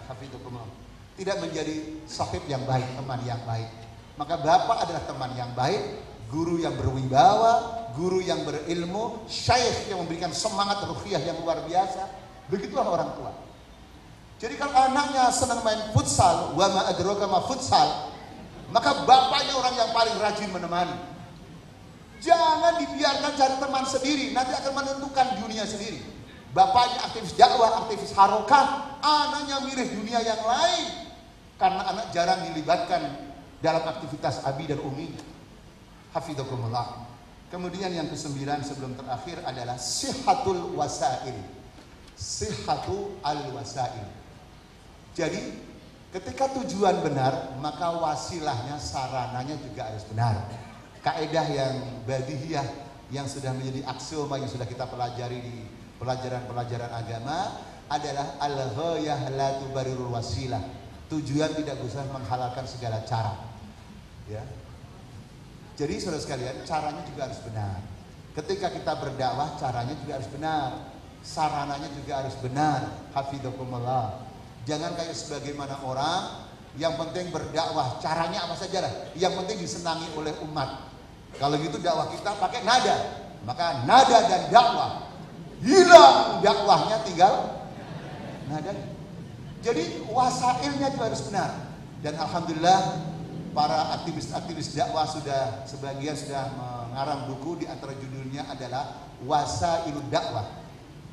Hafidhukumullah. Tidak menjadi sahib yang baik, teman yang baik. Maka bapak adalah teman yang baik, guru yang berwibawa, guru yang berilmu, syaikh yang memberikan semangat ruhiyah yang luar biasa. Begitulah orang tua. Jadi kalau anaknya senang main futsal, wa ma adraka ma futsal, maka bapaknya orang yang paling rajin menemani. Jangan dibiarkan cari teman sendiri, nanti akan menentukan dunia sendiri. Bapaknya aktivis dakwah, aktivis harokat, anaknya milih dunia yang lain karena anak jarang dilibatkan dalam aktivitas abi dan umi. Hafidzakumullah. Kemudian yang ke-9 sebelum terakhir adalah sihhatul wasail. Sihhatu al-wasail. Jadi ketika tujuan benar, maka wasilahnya, sarananya juga harus benar. Kaidah yang badihiyah yang sudah menjadi aksioma yang sudah kita pelajari di pelajaran-pelajaran agama adalah al-ghayah la tubarirul wasilah. Tujuan tidak bisa menghalalkan segala cara. Ya. Jadi saudara sekalian, caranya juga harus benar. Ketika kita berdakwah, caranya juga harus benar. Sarananya juga harus benar. Hafidzakumullah. Jangan kayak sebagaimana orang yang penting berdakwah, caranya apa saja lah. Yang penting disenangi oleh umat. Kalau gitu dakwah kita pakai nada. Maka nada dan dakwah hilang, dakwahnya tinggal nada. Jadi wasailnya juga harus benar. Dan alhamdulillah para aktivis-aktivis dakwah sudah sebagian sudah mengarang buku, di antara judulnya adalah Wasailud Dakwah.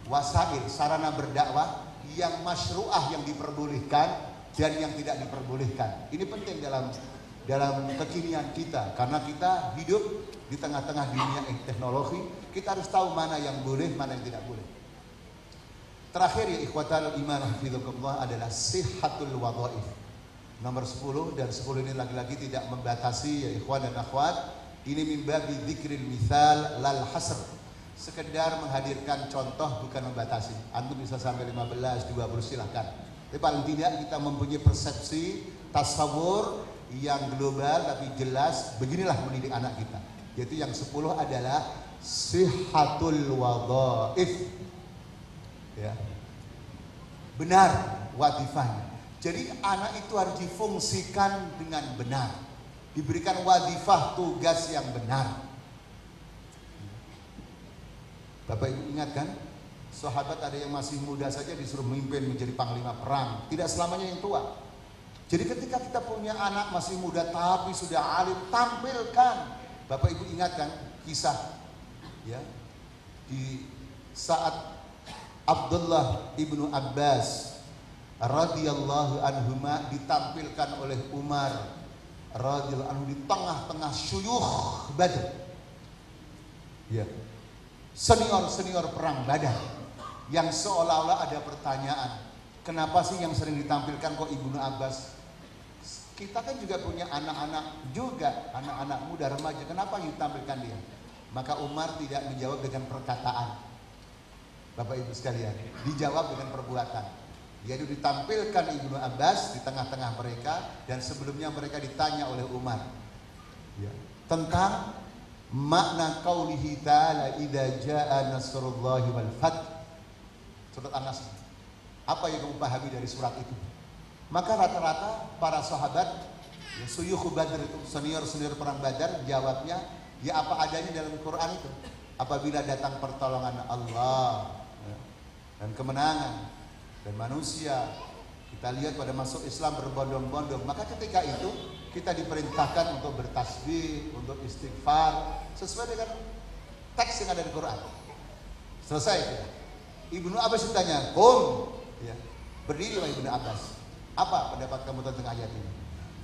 Wasail, sarana berdakwah yang masyru'ah, yang diperbolehkan dan yang tidak diperbolehkan. Ini penting dalam kekinian kita, karena kita hidup di tengah-tengah dunia teknologi. Kita harus tahu mana yang boleh, mana yang tidak boleh. Terakhir ya ikhwatal iman hafidzakumullah adalah sihhatul wadhaif. Nomor 10, dan 10 ini lagi-lagi tidak membatasi ya ikhwan dan akhwat. Ini mimbabi dzikril mithal lal hasr. Sekedar menghadirkan contoh, bukan membatasi. Antum bisa sampai 15, 20 silahkan. Tapi paling tidak kita mempunyai persepsi tasawur yang global tapi jelas. Beginilah mendidik anak kita. Yaitu yang 10 adalah sihhatul wadhaif. Ya. Benar wadifahnya. Jadi anak itu harus difungsikan dengan benar, diberikan wadifah, tugas yang benar. Bapak Ibu ingat kan, sahabat ada yang masih muda saja disuruh memimpin menjadi panglima perang. Tidak selamanya yang tua. Jadi ketika kita punya anak masih muda tapi sudah alim, tampilkan. Bapak Ibu ingat kan kisah ya, di saat Abdullah ibnu Abbas radhiyallahu anhuma ditampilkan oleh Umar radhiyallahu anhu di tengah-tengah syuyukh Badr. Ya. Senior-senior perang Badar yang seolah-olah ada pertanyaan, kenapa sih yang sering ditampilkan kok Ibnu Abbas? Kita kan juga punya anak-anak juga, anak-anak muda remaja, kenapa yang ditampilkan dia? Maka Umar tidak menjawab dengan perkataan. Bapak Ibu sekalian, dijawab dengan perbuatan. Yaitu ditampilkan Ibnu Abbas di tengah-tengah mereka, dan sebelumnya mereka ditanya oleh Umar ya, tentang makna qaulihi ta'ala idza jaa nasrullahi wal fath. Surat An-Nasr. Apa yang kamu pahami dari surat itu? Maka rata-rata para sahabat ya, suyukh Badr itu, senior-senior perang Badar, jawabnya ya apa adanya dalam Quran itu. Apabila datang pertolongan Allah ya, dan kemenangan dan manusia, kita lihat pada masuk Islam berbondong-bondong, maka ketika itu kita diperintahkan untuk bertasbih, untuk istighfar sesuai dengan teks yang ada di Quran. Selesai ya. Ibnu Abbas ditanya, ya, berdiri wahai Ibnu Abbas, apa pendapat kamu tentang ayat ini?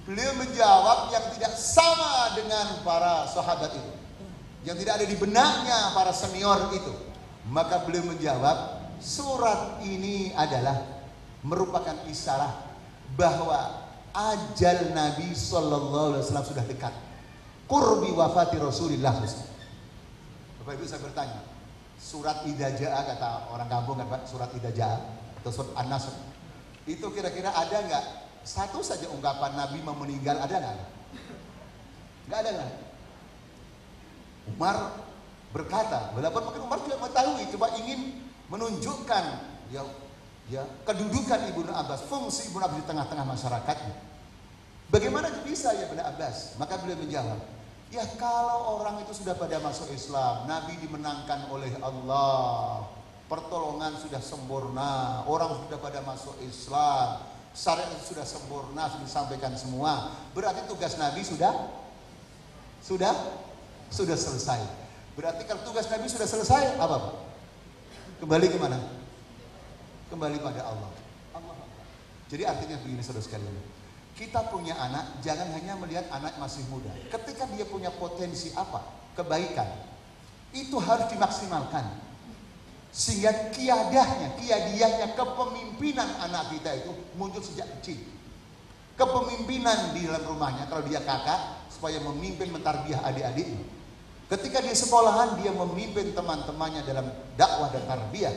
Beliau menjawab yang tidak sama dengan para sahabat itu, yang tidak ada di benaknya para senior itu. Maka beliau menjawab, surat ini adalah merupakan isyarat bahwa ajal Nabi Sallallahu Alaihi Wasallam sudah dekat. Qurbi wafati Rasulillah. Bapak Ibu saya bertanya, surat Idza Jaa, kata orang kampung kan Pak, surat Idza Jaa atau surat An-Nasr, itu kira-kira ada nggak satu saja ungkapan Nabi mau meninggal, ada nggak? Nggak ada nggak? Umar berkata, walaupun mungkin Umar juga mengetahui, coba ingin menunjukkan ya kedudukan Ibnu Abbas, fungsi Ibnu Abbas di tengah-tengah masyarakatnya. Bagaimana bisa ya Ibnu Abbas? Maka beliau menjawab, ya kalau orang itu sudah pada masuk Islam, Nabi dimenangkan oleh Allah, pertolongan sudah sempurna, orang sudah pada masuk Islam, syariat sudah sempurna, sudah disampaikan semua, berarti tugas Nabi sudah selesai. Berarti kalau tugas Nabi sudah selesai, apa Pak? Kembali ke mana? kembali pada Allah. Jadi artinya begini saudara sekalian, kita punya anak jangan hanya melihat anak masih muda. Ketika dia punya potensi apa? Kebaikan. Itu harus dimaksimalkan. Sehingga kiadiahnya kepemimpinan anak kita itu muncul sejak kecil. Kepemimpinan di dalam rumahnya, kalau dia kakak, supaya memimpin mentarbiyah adik-adiknya. Ketika di sekolahan, dia memimpin teman-temannya dalam dakwah dan tarbiyah.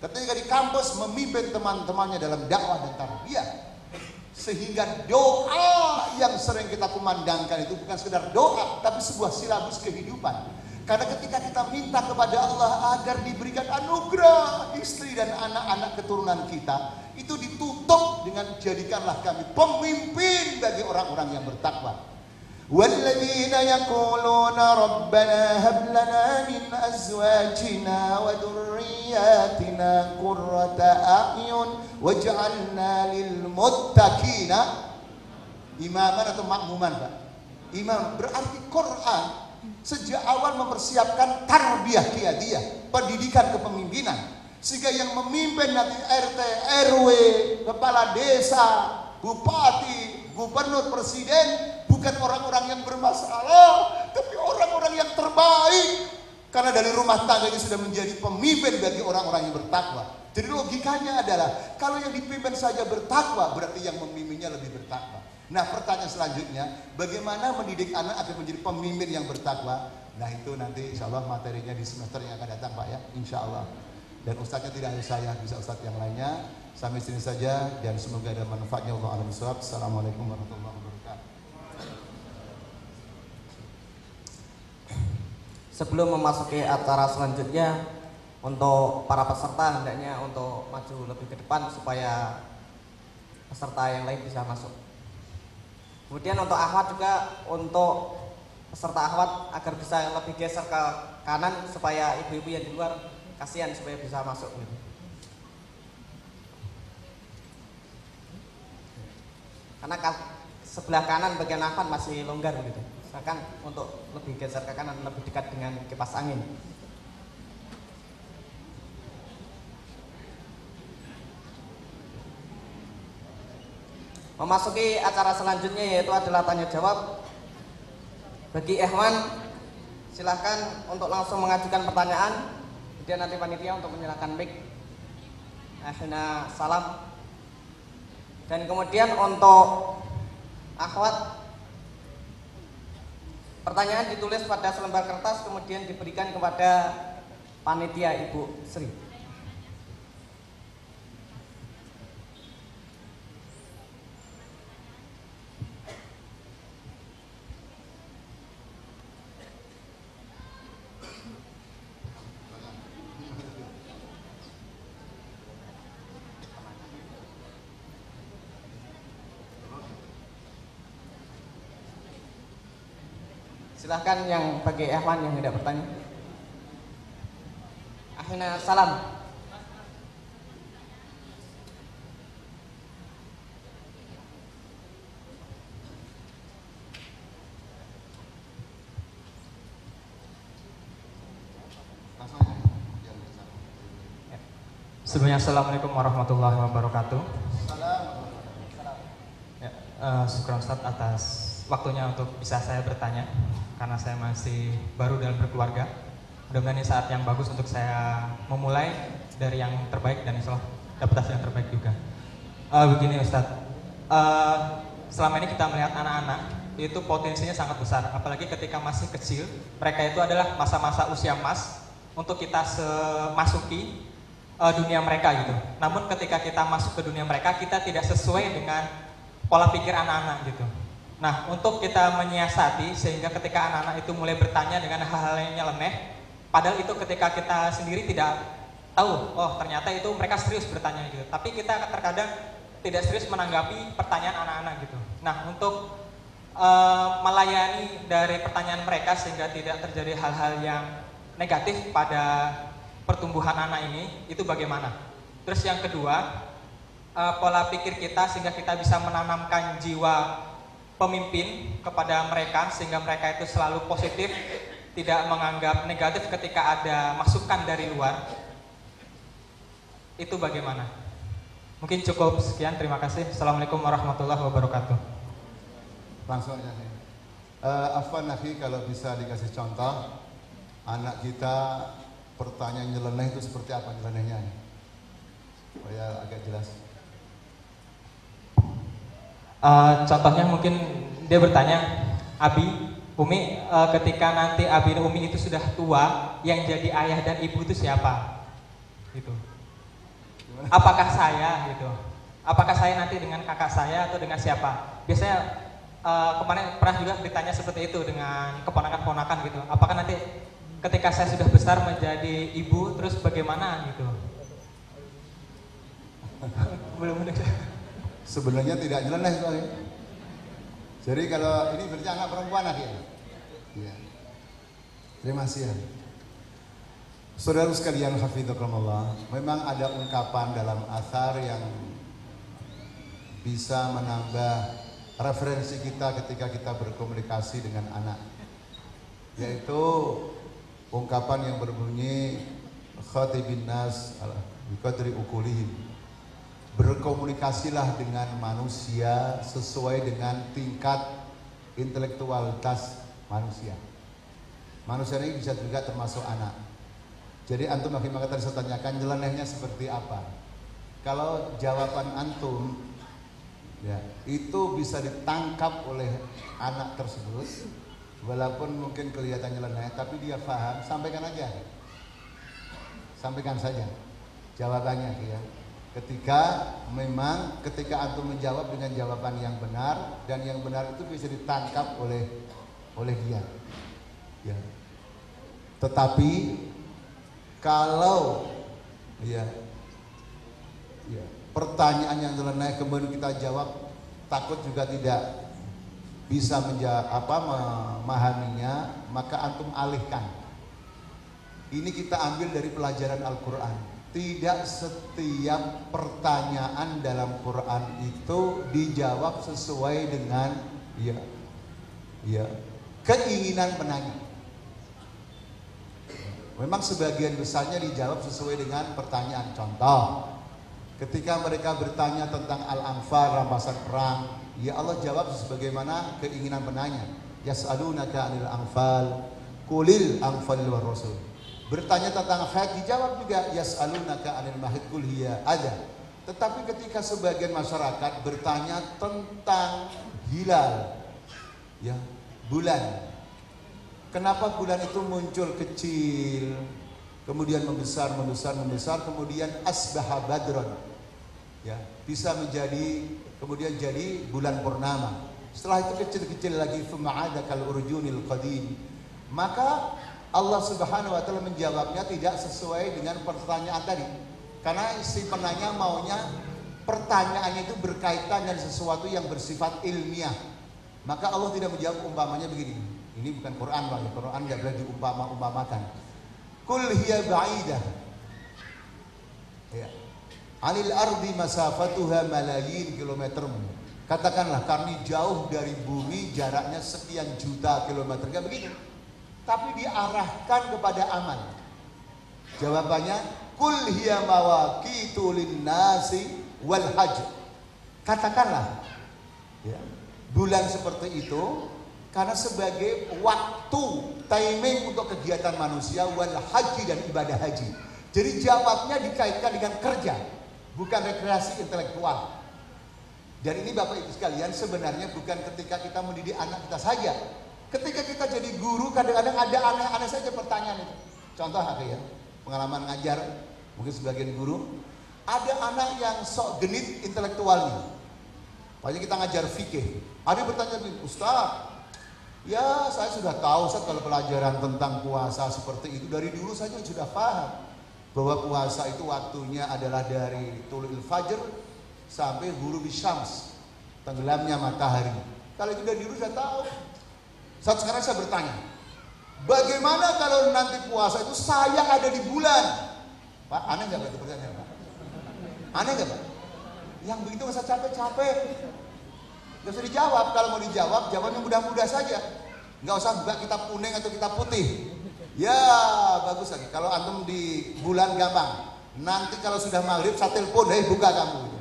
Ketika di kampus, memimpin teman-temannya dalam dakwah dan tarbiyah. Sehingga doa yang sering kita kumandangkan itu bukan sekedar doa, tapi sebuah silabus kehidupan. Karena ketika kita minta kepada Allah agar diberikan anugerah istri dan anak-anak keturunan kita, itu ditutup dengan jadikanlah kami pemimpin bagi orang-orang yang bertakwa. Walladzina yaquluna rabbana hab lana min azwajina wa dhurriyyatina qurrata a'yun waj'alna lil muttaqina imaman atau makmuman, Pak? Imam berarti Quran sejak awal mempersiapkan tarbiyah qiyadiyah, pendidikan kepemimpinan, sehingga yang memimpin nanti RT, RW, kepala desa, bupati, gubernur, presiden bukan orang-orang yang bermasalah, tapi orang-orang yang terbaik. Karena dari rumah tangganya sudah menjadi pemimpin bagi orang-orang yang bertakwa. Jadi logikanya adalah kalau yang dipimpin saja bertakwa, berarti yang memimpinnya lebih bertakwa. Nah, pertanyaan selanjutnya, bagaimana mendidik anak agar menjadi pemimpin yang bertakwa? Nah, itu nanti insya Allah materinya di semester yang akan datang, Pak, ya, insya Allah. Dan ustadznya tidak hanya saya, bisa ustadz yang lainnya. Sampai sini saja dan semoga ada manfaatnya. Allah a'lam bishawab. Assalamualaikum warahmatullahi wabarakatuh. Sebelum memasuki acara selanjutnya, untuk para peserta hendaknya untuk maju lebih ke depan supaya peserta yang lain bisa masuk. Kemudian untuk akhwat juga, untuk peserta akhwat agar bisa lebih geser ke kanan supaya ibu-ibu yang di luar kasihan supaya bisa masuk gitu. Karena sebelah kanan bagian akhwat masih longgar gitu. Misalkan untuk lebih geser ke kanan, lebih dekat dengan kipas angin. Memasuki acara selanjutnya yaitu adalah tanya jawab. Bagi ikhwan silahkan untuk langsung mengajukan pertanyaan. Kemudian nanti panitia untuk menyalakan mic. Akhirnya salam. Dan kemudian untuk akhwat, pertanyaan ditulis pada selembar kertas kemudian diberikan kepada panitia Ibu Sri. Silahkan yang bagi ikhwan yang tidak bertanya. Akhirnya salam. Sebelumnya assalamualaikum warahmatullahi wabarakatuh. Ya, syukur Ustadz atas waktunya untuk bisa saya bertanya, karena saya masih baru dalam berkeluarga. Mudah-mudahan ini saat yang bagus untuk saya memulai dari yang terbaik dan insya Allah dapat hasil yang terbaik juga. Begini Ustadz, selama ini kita melihat anak-anak itu potensinya sangat besar, apalagi ketika masih kecil. Mereka itu adalah masa-masa usia emas untuk kita masuki dunia mereka gitu. Namun ketika kita masuk ke dunia mereka, kita tidak sesuai dengan pola pikir anak-anak gitu. Nah, untuk kita menyiasati sehingga ketika anak-anak itu mulai bertanya dengan hal-hal yang nyeleneh, padahal itu ketika kita sendiri tidak tahu, oh ternyata itu mereka serius bertanya gitu. Tapi kita terkadang tidak serius menanggapi pertanyaan anak-anak gitu. Nah, untuk melayani dari pertanyaan mereka sehingga tidak terjadi hal-hal yang negatif pada pertumbuhan anak ini, itu bagaimana? Terus yang kedua, pola pikir kita sehingga kita bisa menanamkan jiwa pemimpin kepada mereka sehingga mereka itu selalu positif, tidak menganggap negatif ketika ada masukan dari luar. Itu bagaimana? Mungkin cukup sekian, terima kasih. Assalamualaikum warahmatullahi wabarakatuh. Langsung aja nih. Afwan Nafi, kalau bisa dikasih contoh anak kita pertanyaan nyeleneh itu seperti apa nyelenehnya? Supaya agak jelas. Contohnya mungkin dia bertanya, Abi, Umi, ketika nanti Abi dan Umi itu sudah tua, yang jadi ayah dan ibu itu siapa? Gitu. Apakah saya gitu? Apakah saya nanti dengan kakak saya atau dengan siapa? Biasanya kemarin pernah juga ditanya seperti itu dengan keponakan-keponakan gitu. Apakah nanti ketika saya sudah besar menjadi ibu, terus bagaimana gitu? Belum ada. Sebenarnya tidak nyeleneh soalnya. Jadi kalau ini berarti anak perempuan akhirnya. Iya. Terima kasih ya. Saudara sekalian hafizakumullah, memang ada ungkapan dalam athar yang bisa menambah referensi kita ketika kita berkomunikasi dengan anak, yaitu ungkapan yang berbunyi khatibin nas biqadri uqulihim. Berkomunikasilah dengan manusia sesuai dengan tingkat intelektualitas manusia. Manusia ini bisa juga termasuk anak. Jadi antum akhirnya tadi saya tanyakan nyelenehnya seperti apa. Kalau jawaban antum ya, itu bisa ditangkap oleh anak tersebut, walaupun mungkin kelihatan nyeleneh, tapi dia paham, sampaikan aja. Sampaikan saja jawabannya ya. Ketika antum menjawab dengan jawaban yang benar, dan yang benar itu bisa ditangkap oleh dia. Ya. Tetapi kalau pertanyaan yang nyeleneh kemudian kita jawab, takut juga tidak bisa memahaminya, maka antum alihkan. Ini kita ambil dari pelajaran Al-Quran. Tidak setiap pertanyaan dalam Quran itu dijawab sesuai dengan keinginan penanya. Memang sebagian besarnya dijawab sesuai dengan pertanyaan. Contoh, ketika mereka bertanya tentang Al-Anfal, rampasan perang, ya Allah jawab sebagaimana keinginan penanya. Yas'alunaka 'anil anfal, qulil anfal war rasul. Bertanya tentang haid, dijawab juga yas'alunaka 'anil mahid, qul hiya adza. Tetapi ketika sebagian masyarakat bertanya tentang hilal, ya, bulan. Kenapa bulan itu muncul kecil, kemudian membesar, kemudian asbaha badron, ya, bisa menjadi kemudian jadi bulan purnama. Setelah itu kecil-kecil lagi, fuma'ada kal urjunil qadim. Maka Allah Subhanahu wa taala menjawabnya tidak sesuai dengan pertanyaan tadi. Karena si penanya maunya pertanyaannya itu berkaitan dengan sesuatu yang bersifat ilmiah. Maka Allah tidak menjawab umpamanya begini. Ini bukan Quran, Pak. Quran enggak boleh diumpamakan. Qul hiya ba'idah. Ya. Anil ardi masafatuha malayin kilometer. Katakanlah kami jauh dari bumi, jaraknya sekian juta kilometer. Enggak begitu. Tapi diarahkan kepada amal. Jawabannya, qul hiya mawaqitu lin-nasi wal hajj. Katakanlah, ya, bulan seperti itu karena sebagai waktu timing untuk kegiatan manusia wal haji dan ibadah haji. Jadi jawabnya dikaitkan dengan kerja, bukan rekreasi intelektual. Dan ini Bapak Ibu sekalian sebenarnya bukan ketika kita mendidik anak kita saja. Ketika kita jadi guru kadang-kadang ada aneh-aneh saja pertanyaan itu. Contoh ya, pengalaman ngajar mungkin sebagian guru, ada anak yang sok genit intelektualnya. Pokoknya kita ngajar fikih, ada bertanya, Ustaz, ya saya sudah tahu Ustaz kalau pelajaran tentang puasa seperti itu dari dulu saja sudah paham bahwa puasa itu waktunya adalah dari tulul fajr sampai ghurubi syams, tenggelamnya matahari. Kalau itu dari dulu sudah tahu. Saat sekarang saya bertanya, bagaimana kalau nanti puasa itu saya ada di bulan? Pak, aneh nggak itu pertanyaan Pak? Aneh nggak Pak? Yang begitu nggak usah capek-capek. Gak usah dijawab, kalau mau dijawab, jawabannya mudah-mudah saja. Gak usah buka kitab kuning atau kitab putih. Ya, bagus lagi. Kalau antum di bulan gampang. Nanti kalau sudah maghrib, saya telepon, buka kamu.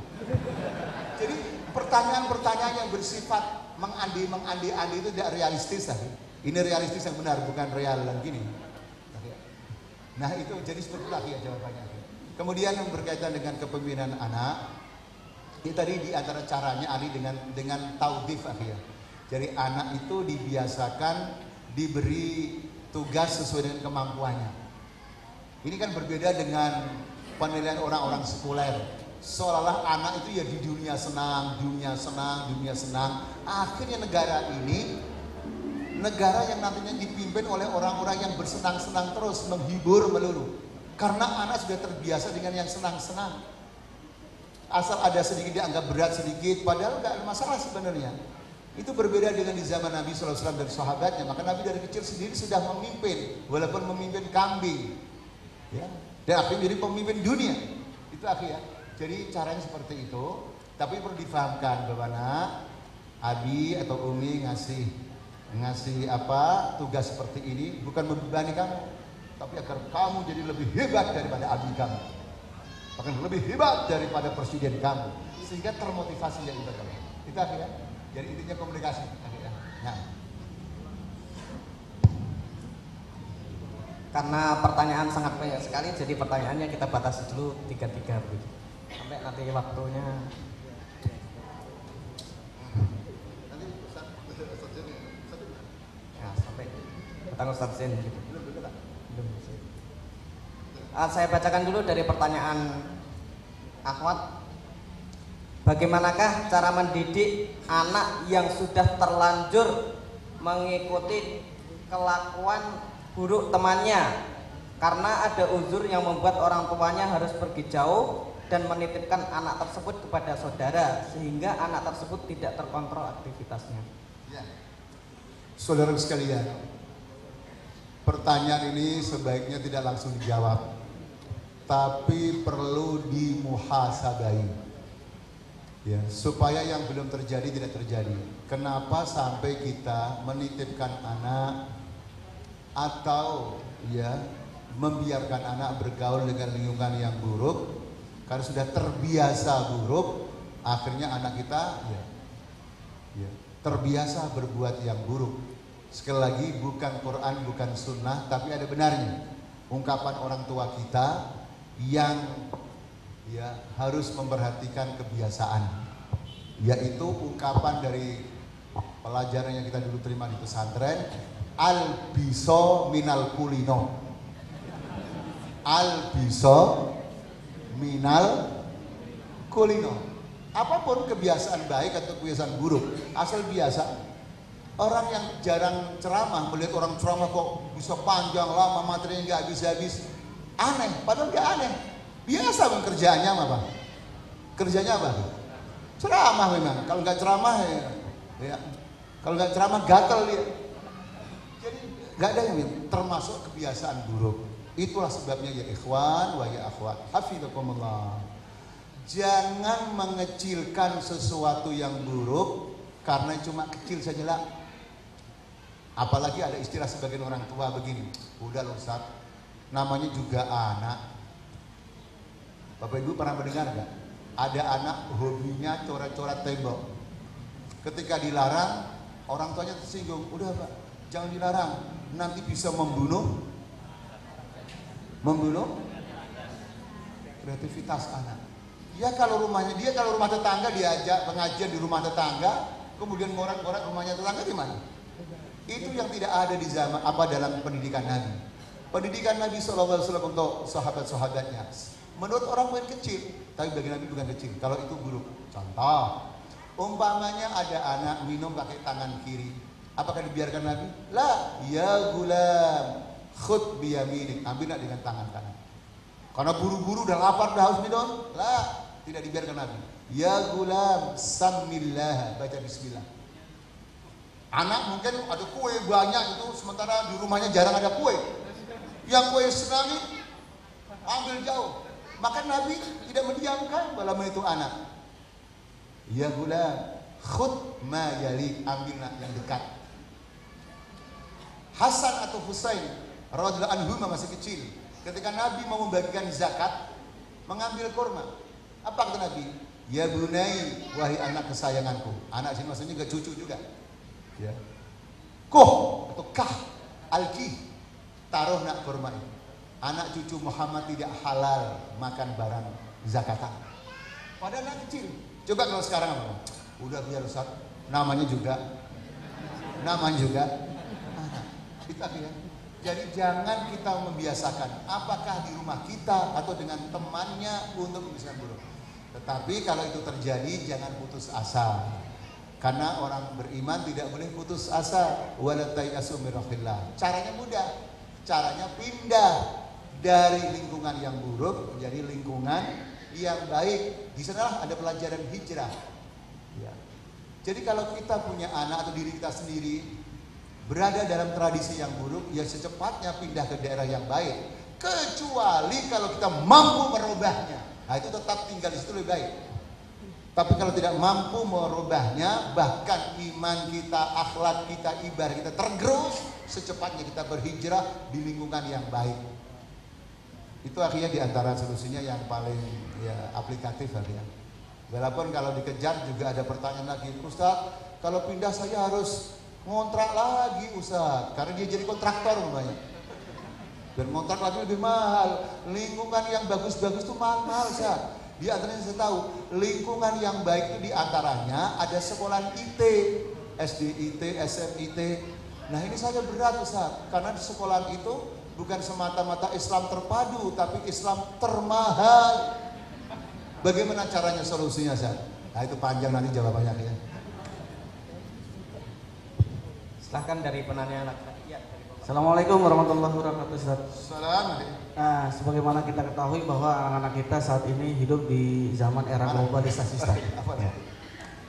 Pertanyaan-pertanyaan yang bersifat mengandi itu tidak realistis. Ini realistis yang benar, bukan real dan gini. Nah itu jadi seperti itu ya jawabannya. Kemudian yang berkaitan dengan kepemimpinan anak, ini tadi di antara caranya Ali dengan taudif ya. Jadi anak itu dibiasakan diberi tugas sesuai dengan kemampuannya. Ini kan berbeda dengan penilaian orang-orang sekuler. Seolah-olah anak itu ya di dunia senang. Akhirnya negara ini negara yang nantinya dipimpin oleh orang-orang yang bersenang-senang terus, menghibur melulu. Karena anak sudah terbiasa dengan yang senang-senang. Asal ada sedikit dianggap berat sedikit, padahal nggak masalah sebenarnya. Itu berbeda dengan di zaman Nabi SAW dan sahabatnya. Maka Nabi dari kecil sendiri sudah memimpin, walaupun memimpin kambing, ya. Dan akhirnya jadi pemimpin dunia. Itu akhirnya. Jadi caranya seperti itu. Tapi perlu difahamkan bahwa Abi atau Umi ngasih apa tugas seperti ini bukan membebani kamu, tapi agar kamu jadi lebih hebat daripada Abi kamu, bahkan lebih hebat daripada presiden kamu, sehingga termotivasi yang itu. Itu akhirnya. Jadi intinya komunikasi akhirnya. Nah. Karena pertanyaan sangat banyak sekali, jadi pertanyaannya kita batasi dulu 3 begitu. Sampai nanti waktunya. Ya, sampai datang Ustaz Zain gitu. Saya bacakan dulu dari pertanyaan akhwat. Bagaimanakah cara mendidik anak yang sudah terlanjur mengikuti kelakuan buruk temannya karena ada uzur yang membuat orang tuanya harus pergi jauh dan menitipkan anak tersebut kepada saudara sehingga anak tersebut tidak terkontrol aktivitasnya? Ya. Saudara sekalian, pertanyaan ini sebaiknya tidak langsung dijawab, tapi perlu dimuhasabai. Ya, supaya yang belum terjadi tidak terjadi. Kenapa sampai kita menitipkan anak atau ya membiarkan anak bergaul dengan lingkungan yang buruk? Karena sudah terbiasa buruk, akhirnya anak kita ya terbiasa berbuat yang buruk. Sekali lagi, bukan Quran, bukan Sunnah, tapi ada benarnya. Ungkapan orang tua kita yang ya harus memperhatikan kebiasaan, yaitu ungkapan dari pelajaran yang kita dulu terima di pesantren, al biso minal kulino, al biso minal kulino. Apapun kebiasaan baik atau kebiasaan buruk, asal biasa. Orang yang jarang ceramah melihat orang ceramah kok bisa panjang lama, materinya nggak habis-habis, aneh. Padahal nggak aneh. Biasa bang, kerjaannya apa? Kerjanya apa? Ceramah memang. Kalau nggak ceramah ya kalau nggak ceramah gatel dia. Jadi nggak ada yang termasuk kebiasaan buruk. Itulah sebabnya ya ikhwan wa ya akhwat, hafizakumullah. Jangan mengecilkan sesuatu yang buruk karena cuma kecil saja lah. Apalagi ada istilah sebagian orang tua begini, udah loh Ustaz, namanya juga anak. Bapak Ibu pernah mendengar nggak? Ada anak hobinya coret-coret tembok. Ketika dilarang, orang tuanya tersinggung. Udah Pak, jangan dilarang, nanti bisa membunuh kreativitas anak. Ya kalau rumahnya dia, kalau rumah tetangga diajak pengajian di rumah tetangga, kemudian ngorek-ngorek rumahnya tetangga gimana? Itu yang tidak ada di zaman dalam pendidikan Nabi. Pendidikan Nabi SAW untuk sahabat-sahabatnya. Menurut orang mungkin kecil, tapi bagi Nabi bukan kecil. Kalau itu buruk. Contoh, umpamanya ada anak minum pakai tangan kiri. Apakah dibiarkan Nabi? La, ya gulam, khud biyaminik. Ambillah dengan tangan kanan. Karena buru-buru dan lapar dah haus minum. La, tidak dibiarkan Nabi. Ya gulam, samillah, baca bismillah. Anak mungkin ada kue banyak itu, sementara di rumahnya jarang ada kue. Yang kue senangi, ambil jauh. Maka Nabi tidak mendiamkan dalam itu anak. Ya gulam, khud ma yalik, ambillah yang dekat. Hasan atau Husain radhiyallahu anhu masih kecil. Ketika Nabi mau membagikan zakat, mengambil kurma. Apa kata Nabi? Ya bunai, wahai anak kesayanganku. Anak sini maksudnya juga cucu juga. Ya. Koh atau kah alki taruh nak kurma ini. Anak cucu Muhammad tidak halal makan barang zakatan. Padahal anak kecil. Coba kalau sekarang apa? Udah biar Ustaz, namanya juga anak. Kita ya. Jadi jangan kita membiasakan apakah di rumah kita atau dengan temannya untuk membisaan buruk. Tetapi kalau itu terjadi jangan putus asa. Karena orang beriman tidak boleh putus asa. Wala tayasu min rahillah. Caranya mudah. Caranya pindah dari lingkungan yang buruk menjadi lingkungan yang baik. Di sanalah ada pelajaran hijrah. Ya. Jadi kalau kita punya anak atau diri kita sendiri berada dalam tradisi yang buruk, ya secepatnya pindah ke daerah yang baik. Kecuali kalau kita mampu merubahnya, nah itu tetap tinggal di situ lebih baik. Tapi kalau tidak mampu merubahnya, bahkan iman kita, akhlak kita, ibadah kita tergerus, secepatnya kita berhijrah di lingkungan yang baik. Itu akhirnya diantara solusinya yang paling ya aplikatif akhirnya. Walaupun kalau dikejar juga ada pertanyaan lagi, Ustaz, kalau pindah saya harus ngontrak lagi Ustaz, karena dia jadi kontraktor umpamanya. Dan ngontrak lagi lebih mahal. Lingkungan yang bagus-bagus itu mahal Ustaz. Di antaranya saya tahu, lingkungan yang baik itu di antaranya ada sekolah IT, SDIT, SMIT. Nah ini saja berat Ustaz, karena di sekolah itu bukan semata-mata Islam terpadu, tapi Islam termahal. Bagaimana caranya solusinya Ustaz? Nah itu panjang nanti jawabannya ya. Silahkan dari penanya laki-laki. Ya, Assalamualaikum warahmatullahi wabarakatuh Ustaz. Assalamualaikum. Nah, sebagaimana kita ketahui bahwa anak-anak kita saat ini hidup di zaman era globalisasi Ustaz. Ya.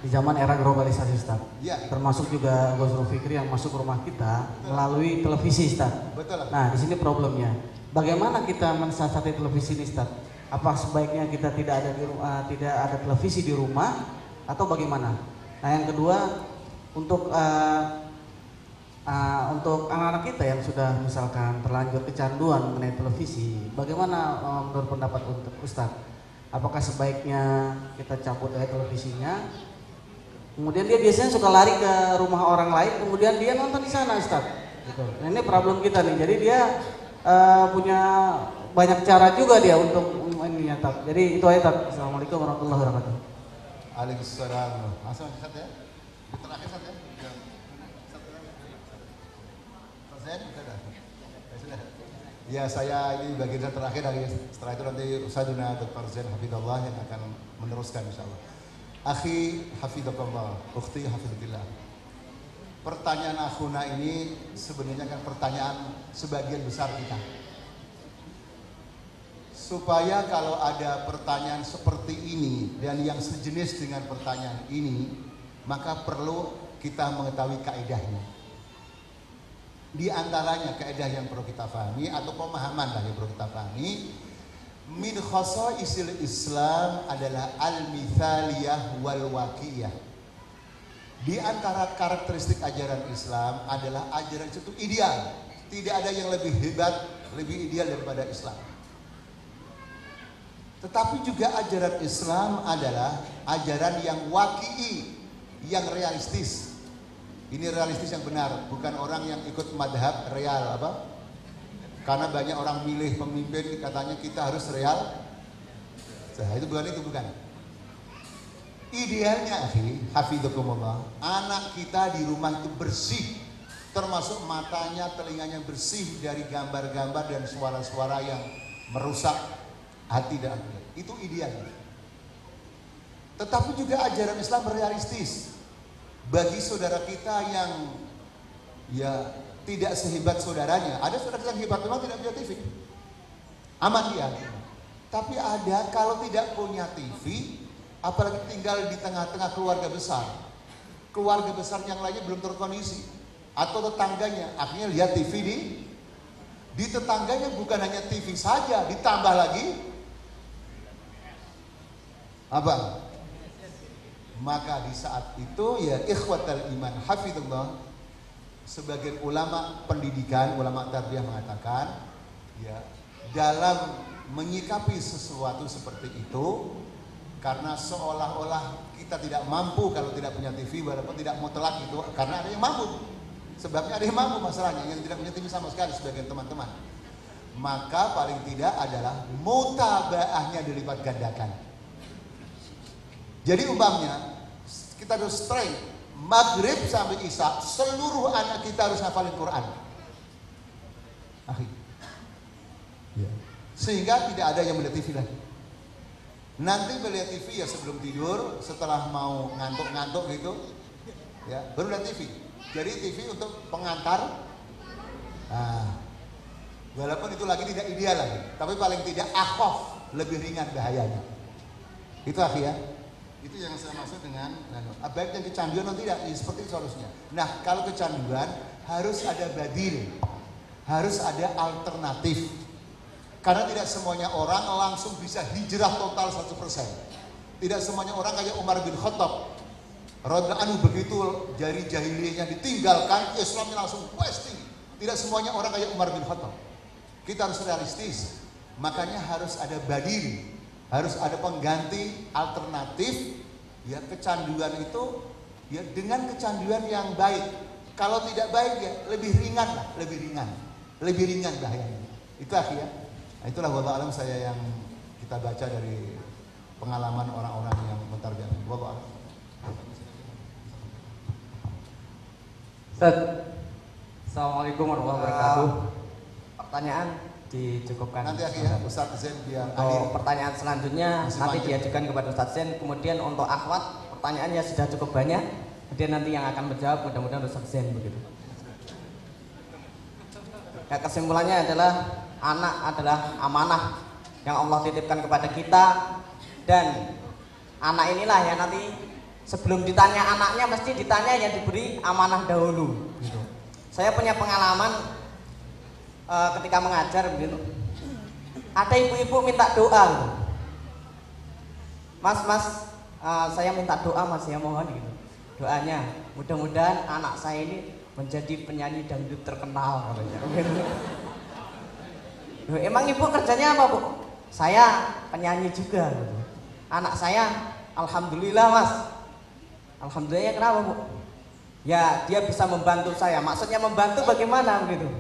Di zaman era globalisasi Ustaz. Ya. Termasuk juga Gus Fikri yang masuk rumah kita melalui televisi Ustaz. Betul. Nah, di sini problemnya. Bagaimana kita mensiasati televisi ini Ustaz? Apa sebaiknya kita tidak ada televisi di rumah atau bagaimana? Nah, yang kedua untuk anak-anak kita yang sudah misalkan terlanjur kecanduan mengenai televisi, bagaimana menurut pendapat untuk Ustadz? Apakah sebaiknya kita cabut dari televisinya? Kemudian dia biasanya suka lari ke rumah orang lain, kemudian dia nonton di sana Ustadz. Gitu. Nah, ini problem kita nih. Jadi dia punya banyak cara juga dia untuk ini nyata. Jadi itu aja. Assalamualaikum warahmatullahi wabarakatuh. Waalaikumsalam. Langsung Ustaz ya. Terakhir Ustaz ya. Ya saya ini bagian terakhir dari setelah itu nanti Ustadzuna Dr. Zain Hafidullah yang akan meneruskan insyaallah. Akhi Hafidullah, ukhti Hafidullah. Pertanyaan akhuna ini sebenarnya kan pertanyaan sebagian besar kita. Supaya kalau ada pertanyaan seperti ini dan yang sejenis dengan pertanyaan ini, maka perlu kita mengetahui kaidahnya. Di antaranya kaidah yang perlu kita pahami atau pemahaman lah yang perlu kita pahami, min khasaisil Islam adalah al-mithaliyah wal waqiyah. Di antara karakteristik ajaran Islam adalah ajaran itu ideal. Tidak ada yang lebih hebat, lebih ideal daripada Islam. Tetapi juga ajaran Islam adalah ajaran yang waqi'i, yang realistis. Ini realistis yang benar, bukan orang yang ikut madhab real apa? Karena banyak orang milih pemimpin katanya kita harus real. Nah, itu bukan. Idealnya akhi, hafizakumullah, anak kita di rumah itu bersih, termasuk matanya, telinganya bersih dari gambar-gambar dan suara-suara yang merusak hati dan akal. Itu idealnya. Tetapi juga ajaran Islam realistis. Bagi saudara kita yang ya tidak sehebat saudaranya, ada saudara yang hebat memang tidak punya TV, aman dia. Tapi ada kalau tidak punya TV, apalagi tinggal di tengah-tengah keluarga besar yang lainnya belum terkondisi, atau tetangganya, akhirnya lihat TV di tetangganya bukan hanya TV saja, ditambah lagi apa? Maka di saat itu ya ikhwatal iman hafizullah, sebagian ulama pendidikan, ulama tarbiyah mengatakan ya dalam menyikapi sesuatu seperti itu Karena seolah-olah kita tidak mampu kalau tidak punya TV, walaupun tidak mutlak itu, karena ada yang mampu. Sebabnya ada yang mampu masalahnya, yang tidak punya TV sama sekali sebagian teman-teman. Maka paling tidak adalah mutabaahnya dilipat gandakan. Jadi umpamanya kita harus straight maghrib sampai isya, seluruh anak kita harus hafalin Quran. Sehingga tidak ada yang melihat TV lagi. Nanti melihat TV ya sebelum tidur, setelah mau ngantuk-ngantuk gitu, ya baru lihat TV. Jadi TV untuk pengantar. Walaupun itu lagi tidak ideal lagi, tapi paling tidak akhaf, lebih ringan bahayanya. Itu ya. Itu yang saya maksud dengan baik yang kecanduan atau tidak, seperti solusinya. Nah, kalau kecanduan harus ada badil, harus ada alternatif. Karena tidak semuanya orang langsung bisa hijrah total 100%. Tidak semuanya orang kayak Umar bin Khattab radhiyallahu anhu, begitu jari jahiliyahnya ditinggalkan, Islamnya langsung tinggi. Tidak semuanya orang kayak Umar bin Khattab. Kita harus realistis. Makanya harus ada badil, harus ada pengganti alternatif. Ya, kecanduan itu ya dengan kecanduan yang baik. Kalau tidak baik ya lebih ringan lah, lebih ringan bahayanya. Itu akhirnya. Nah, itulah wallahu alam saya yang kita baca dari pengalaman orang-orang yang mentarbiat. Wallahu alam. Ustaz, Assalamualaikum warahmatullahi wabarakatuh. Pertanyaan dicukupkan. Nanti akhirnya Ustaz Zain biar untuk pertanyaan selanjutnya nanti diajukan kepada Ustaz Zain. Kemudian untuk akhwat pertanyaannya sudah cukup banyak. Kemudian nanti yang akan menjawab mudah-mudahan Ustaz Zain begitu. Ya, kesimpulannya adalah anak adalah amanah yang Allah titipkan kepada kita, dan anak inilah yang nanti sebelum ditanya anaknya mesti ditanya yang diberi amanah dahulu. Gitu. Saya punya pengalaman ketika mengajar begitu. Ada ibu-ibu minta doa, gitu. Mas, saya minta doa mas ya, mohon gitu. Doanya mudah-mudahan anak saya ini menjadi penyanyi dangdut terkenal katanya. Emang ibu kerjanya apa bu? Saya penyanyi juga. Anak saya, alhamdulillah mas. Alhamdulillah kenapa bu? Ya dia bisa membantu saya. Maksudnya membantu bagaimana begitu?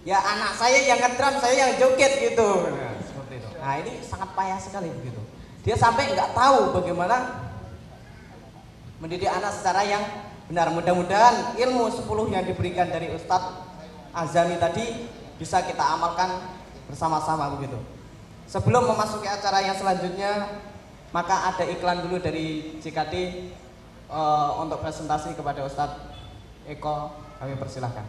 Ya anak saya yang ngedrum, saya yang joget gitu. Nah, seperti itu. Nah ini sangat payah sekali begitu. Dia sampai nggak tahu bagaimana mendidik anak secara yang benar. Mudah-mudahan ilmu 10 yang diberikan dari Ustadz Azami tadi bisa kita amalkan bersama-sama begitu. Sebelum memasuki acara yang selanjutnya, maka ada iklan dulu dari JKT untuk presentasi kepada Ustadz Eko, kami persilahkan.